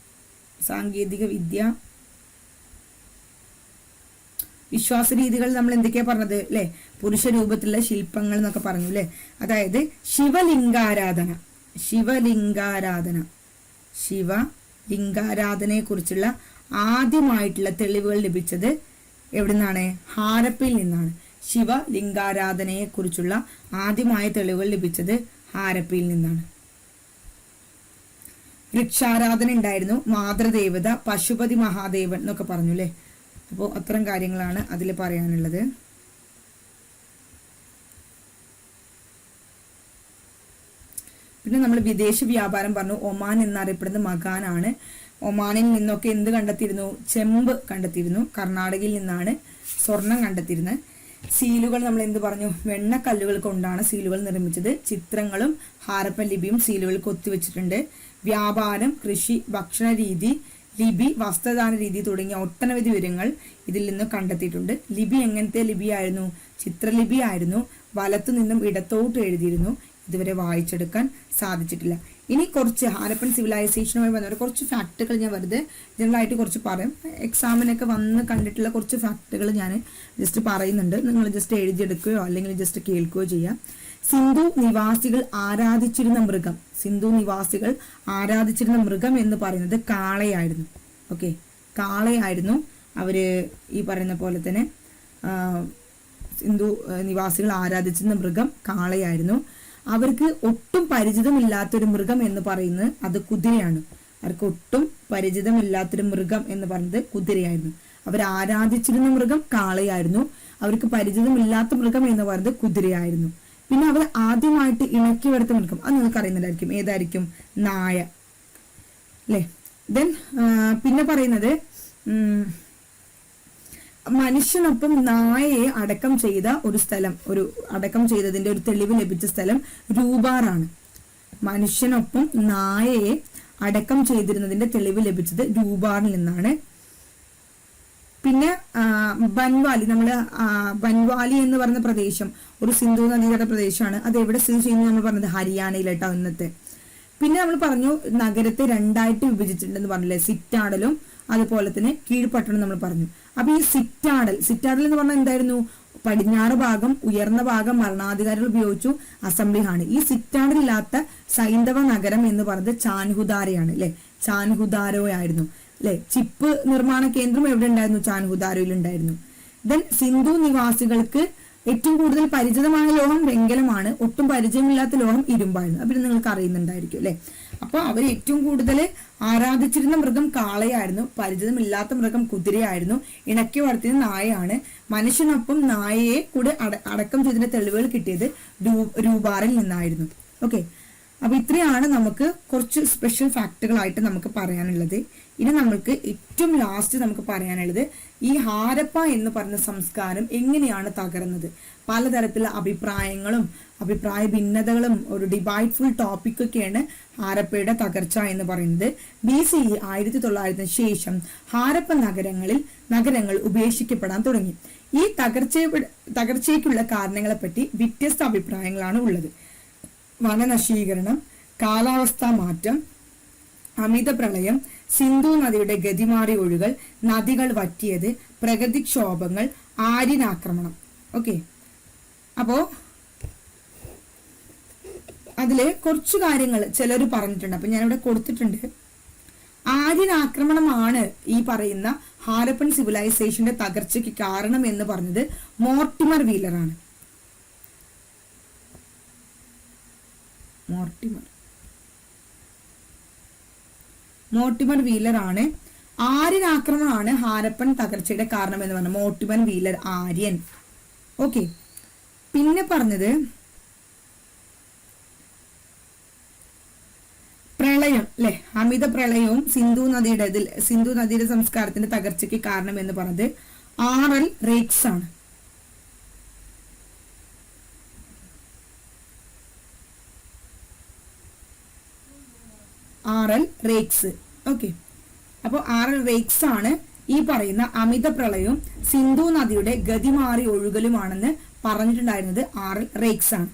സാങ്കേതിക വിദ്യ, വിശ്വാസ രീതികൾ നമ്മൾ എന്തൊക്കെയാ പറഞ്ഞത് അല്ലെ, പുരുഷ രൂപത്തിലുള്ള ശില്പങ്ങൾ എന്നൊക്കെ പറഞ്ഞു അല്ലെ. അതായത് ശിവലിംഗാരാധന, ശിവലിംഗാരാധനയെ കുറിച്ചുള്ള ആദ്യമായിട്ടുള്ള തെളിവുകൾ ലഭിച്ചത് എവിടുന്നാണ്? ഹാരപ്പയിൽ നിന്നാണ്. ശിവലിംഗാരാധനയെ കുറിച്ചുള്ള ആദ്യമായ തെളിവുകൾ ലഭിച്ചത് ഹാരപ്പയിൽ നിന്നാണ്. വൃക്ഷാരാധന ഉണ്ടായിരുന്നു, മാതൃദേവത, പശുപതി മഹാദേവൻ എന്നൊക്കെ പറഞ്ഞു അല്ലെ. അപ്പോൾ അത്തരം കാര്യങ്ങളാണ് അതിൽ പറയാനുള്ളത്. പിന്നെ നമ്മൾ വിദേശ വ്യാപാരം പറഞ്ഞു. ഒമാൻ എന്നറിയപ്പെടുന്ന മകാനാണ്. ഒമാനിൽ നിന്നൊക്കെ എന്ത് കണ്ടെത്തിയിരുന്നു? ചെമ്പ് കണ്ടെത്തിയിരുന്നു. കർണാടകയിൽ നിന്നാണ് സ്വർണം കണ്ടെത്തിയിരുന്നത്. സീലുകൾ നമ്മൾ എന്ത് പറഞ്ഞു? വെണ്ണക്കല്ലുകൾ കൊണ്ടാണ് സീലുകൾ നിർമ്മിച്ചത്. ചിത്രങ്ങളും ഹാരപ്പൻ ലിപിയും സീലുകൾ കൊത്തിവെച്ചിട്ടുണ്ട്. വ്യാപാരം, കൃഷി, ഭക്ഷണ രീതി, ലിപി, വസ്ത്രദാന രീതി തുടങ്ങിയ ഒട്ടനവധി വിവരങ്ങൾ ഇതിൽ നിന്ന് കണ്ടെത്തിയിട്ടുണ്ട്. ലിപി എങ്ങനത്തെ ലിപിയായിരുന്നു? ചിത്രലിപി ആയിരുന്നു. വലത്തു നിന്നും ഇടത്തോട്ട് എഴുതിയിരുന്നു. ഇതുവരെ വായിച്ചെടുക്കാൻ സാധിച്ചിട്ടില്ല. ഇനി കുറച്ച് ഹാരപ്പൻ സിവിലൈസേഷനുമായി ബന്ധപ്പെട്ട കുറച്ച് ഫാക്ടുകൾ ഞാൻ വെറുതെ ജനറലായിട്ട് കുറച്ച് പറയും. എക്സാമിനൊക്കെ വന്ന് കണ്ടിട്ടുള്ള കുറച്ച് ഫാക്ടുകൾ ഞാൻ ജസ്റ്റ് പറയുന്നുണ്ട്. നിങ്ങൾ ജസ്റ്റ് എഴുതിയെടുക്കുകയോ അല്ലെങ്കിൽ ജസ്റ്റ് കേൾക്കുകയോ ചെയ്യാം. സിന്ധു നിവാസികൾ ആരാധിച്ചിരുന്ന മൃഗം എന്ന് പറയുന്നത് കാളയായിരുന്നു. ഓക്കെ, കാളയായിരുന്നു. അവര് ഈ പറയുന്ന പോലെ തന്നെ സിന്ധു നിവാസികൾ ആരാധിച്ചിരുന്ന മൃഗം കാളയായിരുന്നു. അവർക്ക് ഒട്ടും പരിചിതമില്ലാത്തൊരു മൃഗം എന്ന് പറയുന്നത് അത് കുതിരയാണ്. അവർക്ക് ഒട്ടും പരിചിതമില്ലാത്തൊരു മൃഗം എന്ന് പറയുന്നത് കുതിരയായിരുന്നു. അവർ ആരാധിച്ചിരുന്ന മൃഗം കാളയായിരുന്നു. അവർക്ക് പരിചിതമില്ലാത്ത മൃഗം എന്ന് പറയുന്നത് കുതിരയായിരുന്നു. പിന്നെ അവർ ആദ്യമായിട്ട് ഇണക്കി വരുത്ത മൃഗം അത് നിങ്ങൾക്ക് അറിയുന്നുണ്ടായിരിക്കും. ഏതായിരിക്കും? നായ അല്ലെ. ദെൻ പിന്നെ പറയുന്നത് മനുഷ്യനൊപ്പം നായയെ അടക്കം ചെയ്ത ഒരു സ്ഥലം, അടക്കം ചെയ്തതിന്റെ ഒരു തെളിവ് ലഭിച്ച സ്ഥലം രൂപാറാണ്. മനുഷ്യനൊപ്പം നായയെ അടക്കം ചെയ്തിരുന്നതിന്റെ തെളിവ് ലഭിച്ചത് രൂപാറിൽ നിന്നാണ്. പിന്നെ ബൻവാലി, ബൻവാലി എന്ന് പറയുന്ന പ്രദേശം ഒരു സിന്ധു നദിയുടെ പ്രദേശമാണ്. അത് എവിടെ സ്ഥിതി ചെയ്യുന്നത്? നമ്മൾ പറഞ്ഞത് ഹരിയാനയിലാട്ടോ ഇന്നത്തെ. പിന്നെ നമ്മൾ പറഞ്ഞു നഗരത്തെ രണ്ടായിട്ട് വിഭജിച്ചിട്ടുണ്ടെന്ന് പറഞ്ഞില്ലേ, സിറ്റാഡലും അതുപോലെ തന്നെ കീഴ്പട്ടണം നമ്മൾ പറഞ്ഞു. അപ്പൊ ഈ സിറ്റാഡൽ എന്ന് പറഞ്ഞാൽ എന്തായിരുന്നു? പടിഞ്ഞാറ് ഭാഗം, ഉയർന്ന ഭാഗം ഭരണാധികാരികൾ ഉപയോഗിച്ചു അസംബ്ലി ഹാണ്. ഈ സിറ്റാഡൽ ഇല്ലാത്ത സൈന്ധവ നഗരം എന്ന് പറയുന്നത് ചാൻഹുദാരയാണ് അല്ലെ. ചാൻഹുദാരോ ആയിരുന്നു അല്ലെ. ചിപ്പ് നിർമ്മാണ കേന്ദ്രം എവിടെ ഉണ്ടായിരുന്നു? ചാൻഹുദാരോയിൽ ഉണ്ടായിരുന്നു. ദെൻ സിന്ധു നിവാസികൾക്ക് ഏറ്റവും കൂടുതൽ പരിചിതമായ ലോഹം വെങ്കലമാണ്. ഒട്ടും പരിചയമില്ലാത്ത ലോഹം ഇരുമ്പായിരുന്നു. അപ്പൊ നിങ്ങൾക്ക് അറിയുന്നുണ്ടായിരിക്കും അല്ലെ. അപ്പൊ അവർ ഏറ്റവും കൂടുതൽ ആരാധിച്ചിരുന്ന മൃഗം കാളയായിരുന്നു. പരിചിതമില്ലാത്ത മൃഗം കുതിരയായിരുന്നു. ഇണക്കി വളർത്തിയത് നായയാണ്. മനുഷ്യനൊപ്പം നായയെ കൂടെ അടക്കം ചെയ്തതിന്റെ തെളിവുകൾ കിട്ടിയത് രൂപാറിൽ നിന്നായിരുന്നു. ഓക്കെ, അപ്പൊ ഇത്രയാണ് നമുക്ക് കുറച്ച് സ്പെഷ്യൽ ഫാക്ടുകളായിട്ട് നമുക്ക് പറയാനുള്ളത്. ഇനി നമ്മൾക്ക് ഏറ്റവും ലാസ്റ്റ് നമുക്ക് പറയാനുള്ളത് ഈ ഹാരപ്പ എന്ന് പറഞ്ഞ സംസ്കാരം എങ്ങനെയാണ് തകർന്നത്. പലതരത്തിലുള്ള അഭിപ്രായങ്ങളും അഭിപ്രായ ഭിന്നതകളും ഒരു ഡിബൈറ്റ്ഫുൾ ടോപ്പിക്കൊക്കെയാണ് ഹാരപ്പയുടെ തകർച്ച എന്ന് പറയുന്നത്. BCE 1900 ശേഷം ഹാരപ്പ നഗരങ്ങൾ ഉപേക്ഷിക്കപ്പെടാൻ തുടങ്ങി. ഈ തകർച്ചയ്ക്കുള്ള കാരണങ്ങളെപ്പറ്റി വ്യത്യസ്ത അഭിപ്രായങ്ങളാണ് ഉള്ളത്. വനനശീകരണം, കാലാവസ്ഥാ മാറ്റം, അമിത പ്രളയം, സിന്ധു നദിയുടെ ഗതിമാറി ഒഴുകൽ, നദികൾ വറ്റിയത്, പ്രകൃതിക്ഷോഭങ്ങൾ, ആര്യനാക്രമണം. ഓക്കെ, അപ്പോ അതില് കുറച്ചു കാര്യങ്ങൾ ചിലർ പറഞ്ഞിട്ടുണ്ട്. അപ്പൊ ഞാനിവിടെ കൊടുത്തിട്ടുണ്ട്. ആര്യനാക്രമണമാണ് ഈ പറയുന്ന ഹാരപ്പൻ സിവിലൈസേഷന്റെ തകർച്ചയ്ക്ക് കാരണം എന്ന് പറഞ്ഞത് മോർട്ടിമർ വീലറാണ്. മോർട്ടിമർ വീലറാണ്. ആര്യനാക്രമണമാണ് ഹാരപ്പൻ തകർച്ചയുടെ കാരണം എന്ന് പറഞ്ഞു. Mortimer wheeler Aryan. ഓക്കെ, പിന്നെ പറഞ്ഞത് പ്രളയം അല്ലെ. അമിത പ്രളയവും സിന്ധു നദിയുടെ സംസ്കാരത്തിന്റെ തകർച്ചയ്ക്ക് കാരണം എന്ന് പറഞ്ഞത് R.L. റേക്സ് ആണ്. R.L. റേക്സ്. ഓക്കെ, അപ്പൊ R.L. റേക്സ് ആണ് ഈ പറയുന്ന അമിത പ്രളയവും സിന്ധു നദിയുടെ ഗതിമാറി ഒഴുകലുമാണെന്ന് പറഞ്ഞിട്ടുണ്ടായിരുന്നത് R.L. റേക്സ് ആണ്.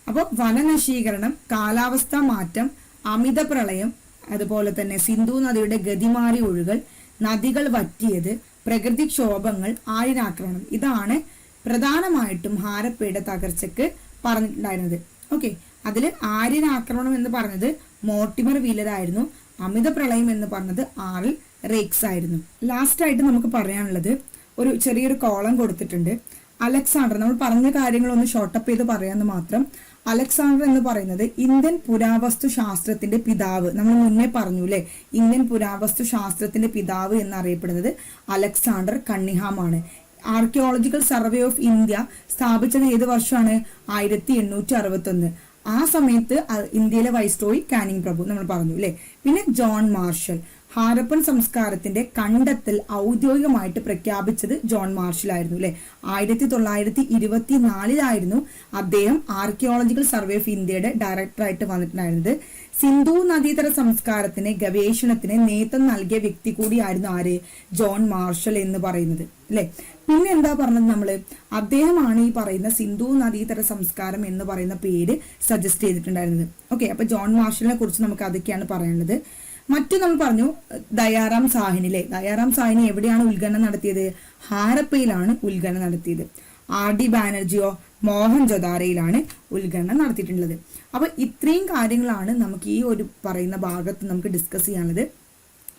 അപ്പോൾ വനനശീകരണം, കാലാവസ്ഥാ മാറ്റം, അമിത പ്രളയം, അതുപോലെ തന്നെ സിന്ധു നദിയുടെ ഗതിമാറി ഒഴുകൽ, നദികൾ വറ്റിയത്, പ്രകൃതിക്ഷോഭങ്ങൾ, ആര്യനാക്രമണം, ഇതാണ് പ്രധാനമായിട്ടും ഹാരപ്പയുടെ തകർച്ചക്ക് പറഞ്ഞിട്ടുണ്ടായിരുന്നത്. ഓക്കെ, അതിൽ ആര്യനാക്രമണം എന്ന് പറഞ്ഞത് മോർട്ടിമർ വീലർ ആയിരുന്നു. അമിത പ്രളയം എന്ന് പറഞ്ഞത് ആറിൽ റേക്സ് ആയിരുന്നു. ലാസ്റ്റ് ആയിട്ട് നമുക്ക് പറയാനുള്ളത് ഒരു ചെറിയൊരു കോളം കൊടുത്തിട്ടുണ്ട്. അലക്സാണ്ടർ, നമ്മൾ പറഞ്ഞ കാര്യങ്ങളൊന്ന് ഷോർട്ടപ്പ് ചെയ്ത് പറയാമെന്ന് മാത്രം. അലക്സാണ്ടർ എന്ന് പറയുന്നത് ഇന്ത്യൻ പുരാവസ്തു ശാസ്ത്രത്തിന്റെ പിതാവ്. നമ്മൾ മുന്നേ പറഞ്ഞു അല്ലെ, ഇന്ത്യൻ പുരാവസ്തു ശാസ്ത്രത്തിന്റെ പിതാവ് എന്നറിയപ്പെടുന്നത് അലക്സാണ്ടർ കണ്ണിഹാം ആണ്. ആർക്കിയോളജിക്കൽ സർവേ ഓഫ് ഇന്ത്യ സ്ഥാപിച്ചത് ഏത് വർഷമാണ്? 1861. ആ സമയത്ത് ഇന്ത്യയിലെ വൈസ്രോയി കാനിങ് പ്രഭു നമ്മൾ പറഞ്ഞു അല്ലെ. പിന്നെ ജോൺ മാർഷൽ, ഹാരപ്പൻ സംസ്കാരത്തിന്റെ കണ്ടെത്തൽ ഔദ്യോഗികമായിട്ട് പ്രഖ്യാപിച്ചത് ജോൺ മാർഷൽ ആയിരുന്നു അല്ലെ. 1924 അദ്ദേഹം ആർക്കിയോളജിക്കൽ സർവേ ഓഫ് ഇന്ത്യയുടെ ഡയറക്ടറായിട്ട് വന്നിട്ടുണ്ടായിരുന്നത്. സിന്ധു നദീതര സംസ്കാരത്തിന് ഗവേഷണത്തിന് നേതൃത്വം നൽകിയ വ്യക്തി കൂടിയായിരുന്നു ആര്? ജോൺ മാർഷൽ എന്ന് പറയുന്നത് അല്ലെ. പിന്നെ എന്താ പറഞ്ഞത് നമ്മള്? അദ്ദേഹമാണ് ഈ പറയുന്ന സിന്ധു നദീതര സംസ്കാരം എന്ന് പറയുന്ന പേര് സജസ്റ്റ് ചെയ്തിട്ടുണ്ടായിരുന്നത്. ഓക്കെ, അപ്പൊ ജോൺ മാർഷലിനെ കുറിച്ച് നമുക്ക് അതൊക്കെയാണ് പറയാനുള്ളത്. മറ്റു നമ്മൾ പറഞ്ഞു ദയാറാം സാഹിനി അല്ലെ. ദയാറാം സാഹിനി എവിടെയാണ് ഉത്ഖനനം നടത്തിയത്? ഹാരപ്പയിലാണ് ഉത്ഖനനം നടത്തിയത്. RD ബാനർജിയോ മോഹൻജൊദാരയിലാണ് ഉത്ഖനനം നടത്തിയിട്ടുള്ളത്. അപ്പൊ ഇത്രയും കാര്യങ്ങളാണ് നമുക്ക് ഈ ഒരു പറയുന്ന ഭാഗത്ത് നമുക്ക് ഡിസ്കസ് ചെയ്യാനുള്ളത്.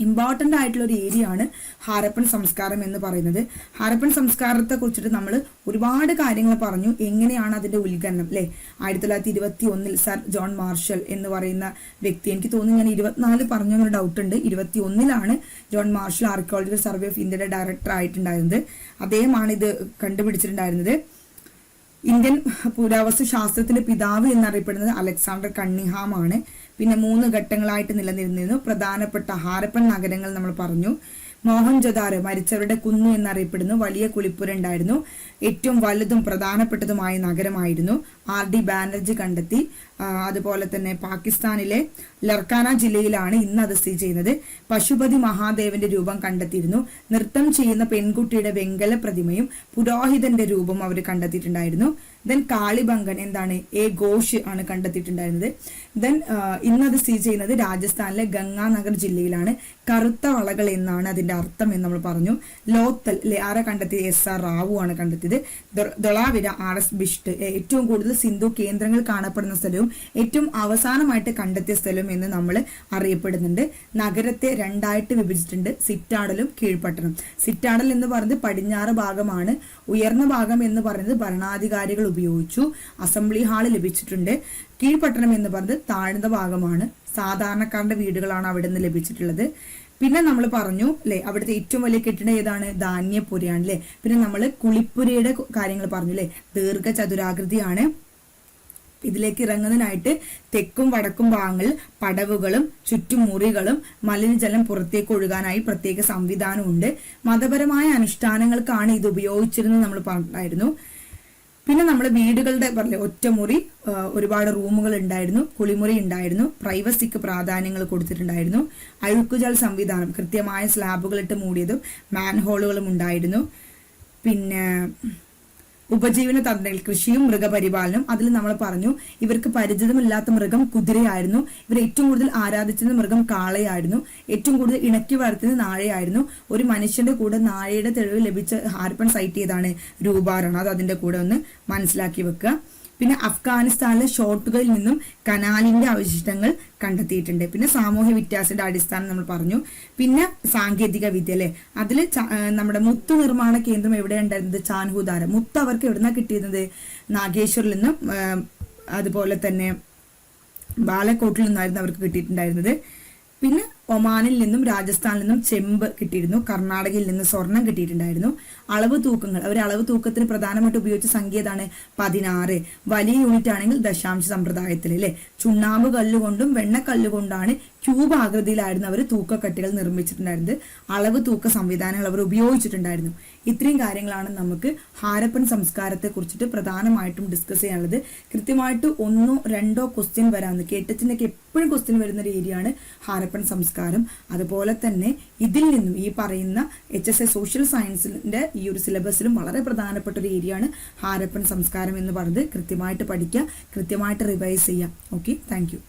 ഇമ്പോർട്ടൻ്റ് ആയിട്ടുള്ള ഒരു ഏരിയ ആണ് ഹാരപ്പൻ സംസ്കാരം എന്ന് പറയുന്നത്. ഹാരപ്പൻ സംസ്കാരത്തെ കുറിച്ചിട്ട് നമ്മൾ ഒരുപാട് കാര്യങ്ങൾ പറഞ്ഞു. എങ്ങനെയാണ് അതിന്റെ ഉത്ഖനനം അല്ലെ. 1921 സർ ജോൺ മാർഷൽ എന്ന് പറയുന്ന വ്യക്തി, എനിക്ക് തോന്നുന്നു ഞാൻ 24 പറഞ്ഞൊരു ഡൗട്ട് ഉണ്ട്, 21 John marshal archaeological survey of ഇന്ത്യയുടെ ഡയറക്ടർ ആയിട്ടുണ്ടായിരുന്നത്. അദ്ദേഹമാണ് ഇത് കണ്ടുപിടിച്ചിട്ടുണ്ടായിരുന്നത്. ഇന്ത്യൻ പുരാവസ്തു ശാസ്ത്രത്തിന്റെ പിതാവ് എന്നറിയപ്പെടുന്നത് അലക്സാണ്ടർ കണ്ണിഹാം ആണ്. പിന്നെ 3 ഘട്ടങ്ങളായിട്ട് നിലനിന്നിരുന്നു. പ്രധാനപ്പെട്ട ഹാരപ്പൻ നഗരങ്ങൾ നമ്മൾ പറഞ്ഞു. മോഹൻജൊദാരോ മരിച്ചവരുടെ കുന്നു എന്നറിയപ്പെടുന്നു. വലിയ കുളിപ്പുര ഉണ്ടായിരുന്നു. ഏറ്റവും വലുതും പ്രധാനപ്പെട്ടതുമായ നഗരമായിരുന്നു. RD ബാനർജി കണ്ടെത്തി. അതുപോലെ തന്നെ പാകിസ്ഥാനിലെ ലർക്കാന ജില്ലയിലാണ് ഇന്ന് അത് സ്ഥിതി ചെയ്യുന്നത്. പശുപതി മഹാദേവന്റെ രൂപം കണ്ടെത്തിയിരുന്നു. നൃത്തം ചെയ്യുന്ന പെൺകുട്ടിയുടെ വെങ്കല പ്രതിമയും പുരോഹിതന്റെ രൂപം അവർ കണ്ടെത്തിയിട്ടുണ്ടായിരുന്നു. ദെൻ കാളിബംഗൻ എന്താണ്? ഘോഷ് ആണ് കണ്ടെത്തിയിട്ടുണ്ടായിരുന്നത്. ദെൻ ഇന്നത് സ്ഥിതി ചെയ്യുന്നത് രാജസ്ഥാനിലെ ഗംഗാനഗർ ജില്ലയിലാണ്. കറുത്ത വളകൾ എന്നാണ് അതിന്റെ അർത്ഥം എന്ന് നമ്മൾ പറഞ്ഞു. ലോത്തൽ ആരെ കണ്ടെത്തിയത്? SR റാവു ആണ് കണ്ടെത്തിയത്. ദൊളാവിര RS ബിഷ്ട്, ഏറ്റവും കൂടുതൽ സിന്ധു കേന്ദ്രങ്ങൾ കാണപ്പെടുന്ന സ്ഥലവും ഏറ്റവും അവസാനമായിട്ട് കണ്ടെത്തിയ സ്ഥലവും എന്ന് നമ്മൾ അറിയപ്പെടുന്നുണ്ട്. നഗരത്തെ 2ആയിട്ട് വിഭജിച്ചിട്ടുണ്ട്, സിറ്റാഡലും കീഴ്പട്ടണം. സിറ്റാഡൽ എന്ന് പറയുന്നത് പടിഞ്ഞാറ് ഭാഗമാണ്. ഉയർന്ന ഭാഗം എന്ന് പറയുന്നത് ഭരണാധികാരികൾ ഉപയോഗിച്ചു. അസംബ്ലി ഹാള് ലഭിച്ചിട്ടുണ്ട്. കീഴ്പട്ടണം എന്ന് പറയുന്നത് താഴ്ന്ന ഭാഗമാണ്. സാധാരണക്കാരുടെ വീടുകളാണ് അവിടെ നിന്ന് ലഭിച്ചിട്ടുള്ളത്. പിന്നെ നമ്മൾ പറഞ്ഞു അല്ലെ, അവിടുത്തെ ഏറ്റവും വലിയ കെട്ടിടം ഏതാണ്? ധാന്യപുരയാണ് അല്ലെ. പിന്നെ നമ്മൾ കുളിപ്പുരയുടെ കാര്യങ്ങൾ പറഞ്ഞു അല്ലെ. ദീർഘചതുരാകൃതിയാണ്. ഇതിലേക്ക് ഇറങ്ങുന്നതിനായിട്ട് തെക്കും വടക്കും ഭാഗങ്ങളിൽ പടവുകളും ചുറ്റും മുറികളും മലിനജലം പുറത്തേക്ക് ഒഴുകാനായി പ്രത്യേക സംവിധാനമുണ്ട്. മതപരമായ അനുഷ്ഠാനങ്ങൾക്കാണ് ഇത് ഉപയോഗിച്ചിരുന്നത് നമ്മൾ പറഞ്ഞിട്ടുണ്ടായിരുന്നു. പിന്നെ നമ്മൾ വീടുകളുടെ പറഞ്ഞ ഒറ്റമുറി, ഒരുപാട് റൂമുകൾ ഉണ്ടായിരുന്നു, കുളിമുറി ഉണ്ടായിരുന്നു, പ്രൈവസിക്ക് പ്രാധാന്യങ്ങൾ കൊടുത്തിട്ടുണ്ടായിരുന്നു. അഴുക്കുജൽ സംവിധാനം, കൃത്യമായ സ്ലാബുകളിട്ട് മൂടിയതും മാൻഹോളുകളും ഉണ്ടായിരുന്നു. പിന്നെ ഉപജീവന തന്ത്രങ്ങൾ, കൃഷിയും മൃഗപരിപാലനം. അതിൽ നമ്മൾ പറഞ്ഞു ഇവർക്ക് പരിചിതമില്ലാത്ത മൃഗം കുതിരയായിരുന്നു. ഇവർ ഏറ്റവും കൂടുതൽ ആരാധിച്ചിരുന്ന മൃഗം കാളയായിരുന്നു. ഏറ്റവും കൂടുതൽ ഇണക്കി വളർത്തുന്നത് നാഴയായിരുന്നു. ഒരു മനുഷ്യന്റെ കൂടെ നാഴയുടെ തെളിവ് ലഭിച്ച ഹാരപ്പൻ സൈറ്റ് ഏതാണ്? രൂപാറാണ്. അത് അതിന്റെ കൂടെ ഒന്ന് മനസ്സിലാക്കി വെക്കുക. പിന്നെ അഫ്ഗാനിസ്ഥാനിലെ ഷോട്ടുകളിൽ നിന്നും കനാലിന്റെ അവശിഷ്ടങ്ങൾ കണ്ടെത്തിയിട്ടുണ്ട്. പിന്നെ സാമൂഹ്യ വ്യത്യാസത്തിന്റെ അടിസ്ഥാനം നമ്മൾ പറഞ്ഞു. പിന്നെ സാങ്കേതിക വിദ്യ അല്ലെ, അതിൽ നമ്മുടെ മുത്ത് നിർമ്മാണ കേന്ദ്രം എവിടെ ഉണ്ടായിരുന്നത്? ചാൻഹുദാര. മുത്ത് അവർക്ക് എവിടുന്നാ കിട്ടിയിരുന്നത്? നാഗേശ്വറിൽ നിന്നും അതുപോലെ തന്നെ ബാലക്കോട്ടിൽ നിന്നായിരുന്നു അവർക്ക് കിട്ടിയിട്ടുണ്ടായിരുന്നത്. പിന്നെ ഒമാനിൽ നിന്നും രാജസ്ഥാനിൽ നിന്നും ചെമ്പ് കിട്ടിയിരുന്നു. കർണാടകയിൽ നിന്ന് സ്വർണം കിട്ടിയിട്ടുണ്ടായിരുന്നു. അളവ് തൂക്കങ്ങൾ, അവർ അളവ് തൂക്കത്തിന് പ്രധാനമായിട്ട് ഉപയോഗിച്ച സംഖ്യ ഏതാണ്? 16. വലിയ യൂണിറ്റ് ആണെങ്കിൽ ദശാംശ സമ്പ്രദായത്തിൽ അല്ലെ. ചുണ്ണാമ്പ് കല്ലുകൊണ്ടും വെണ്ണക്കല്ലുകൊണ്ടാണ് ക്യൂബ് ആകൃതിയിലായിരുന്നു അവർ തൂക്കക്കട്ടികൾ നിർമ്മിച്ചിട്ടുണ്ടായിരുന്നത്. അളവ് തൂക്ക സംവിധാനങ്ങൾ അവർ ഉപയോഗിച്ചിട്ടുണ്ടായിരുന്നു. ഇത്രയും കാര്യങ്ങളാണ് നമുക്ക് ഹാരപ്പൻ സംസ്കാരത്തെ കുറിച്ചിട്ട് പ്രധാനമായിട്ടും ഡിസ്കസ് ചെയ്യാനുള്ളത്. കൃത്യമായിട്ട് 1-2 ക്വസ്റ്റ്യൻ വരാമെന്ന് കേട്ടച്ചിനൊക്കെ എപ്പോഴും ക്വസ്റ്റ്യൻ വരുന്ന ഒരു ഏരിയയാണ് ഹാരപ്പൻ സംസ്കാരം. അതുപോലെ തന്നെ ഇതിൽ നിന്നും ഈ പറയുന്ന HSI സോഷ്യൽ സയൻസിന്റെ ഈ ഒരു സിലബസിലും വളരെ പ്രധാനപ്പെട്ട ഒരു ഏരിയയാണ് ഹാരപ്പൻ സംസ്കാരം എന്ന് പറയുന്നത്. കൃത്യമായിട്ട് പഠിക്കുക, കൃത്യമായിട്ട് റിവൈസ് ചെയ്യുക. Okay, thank you.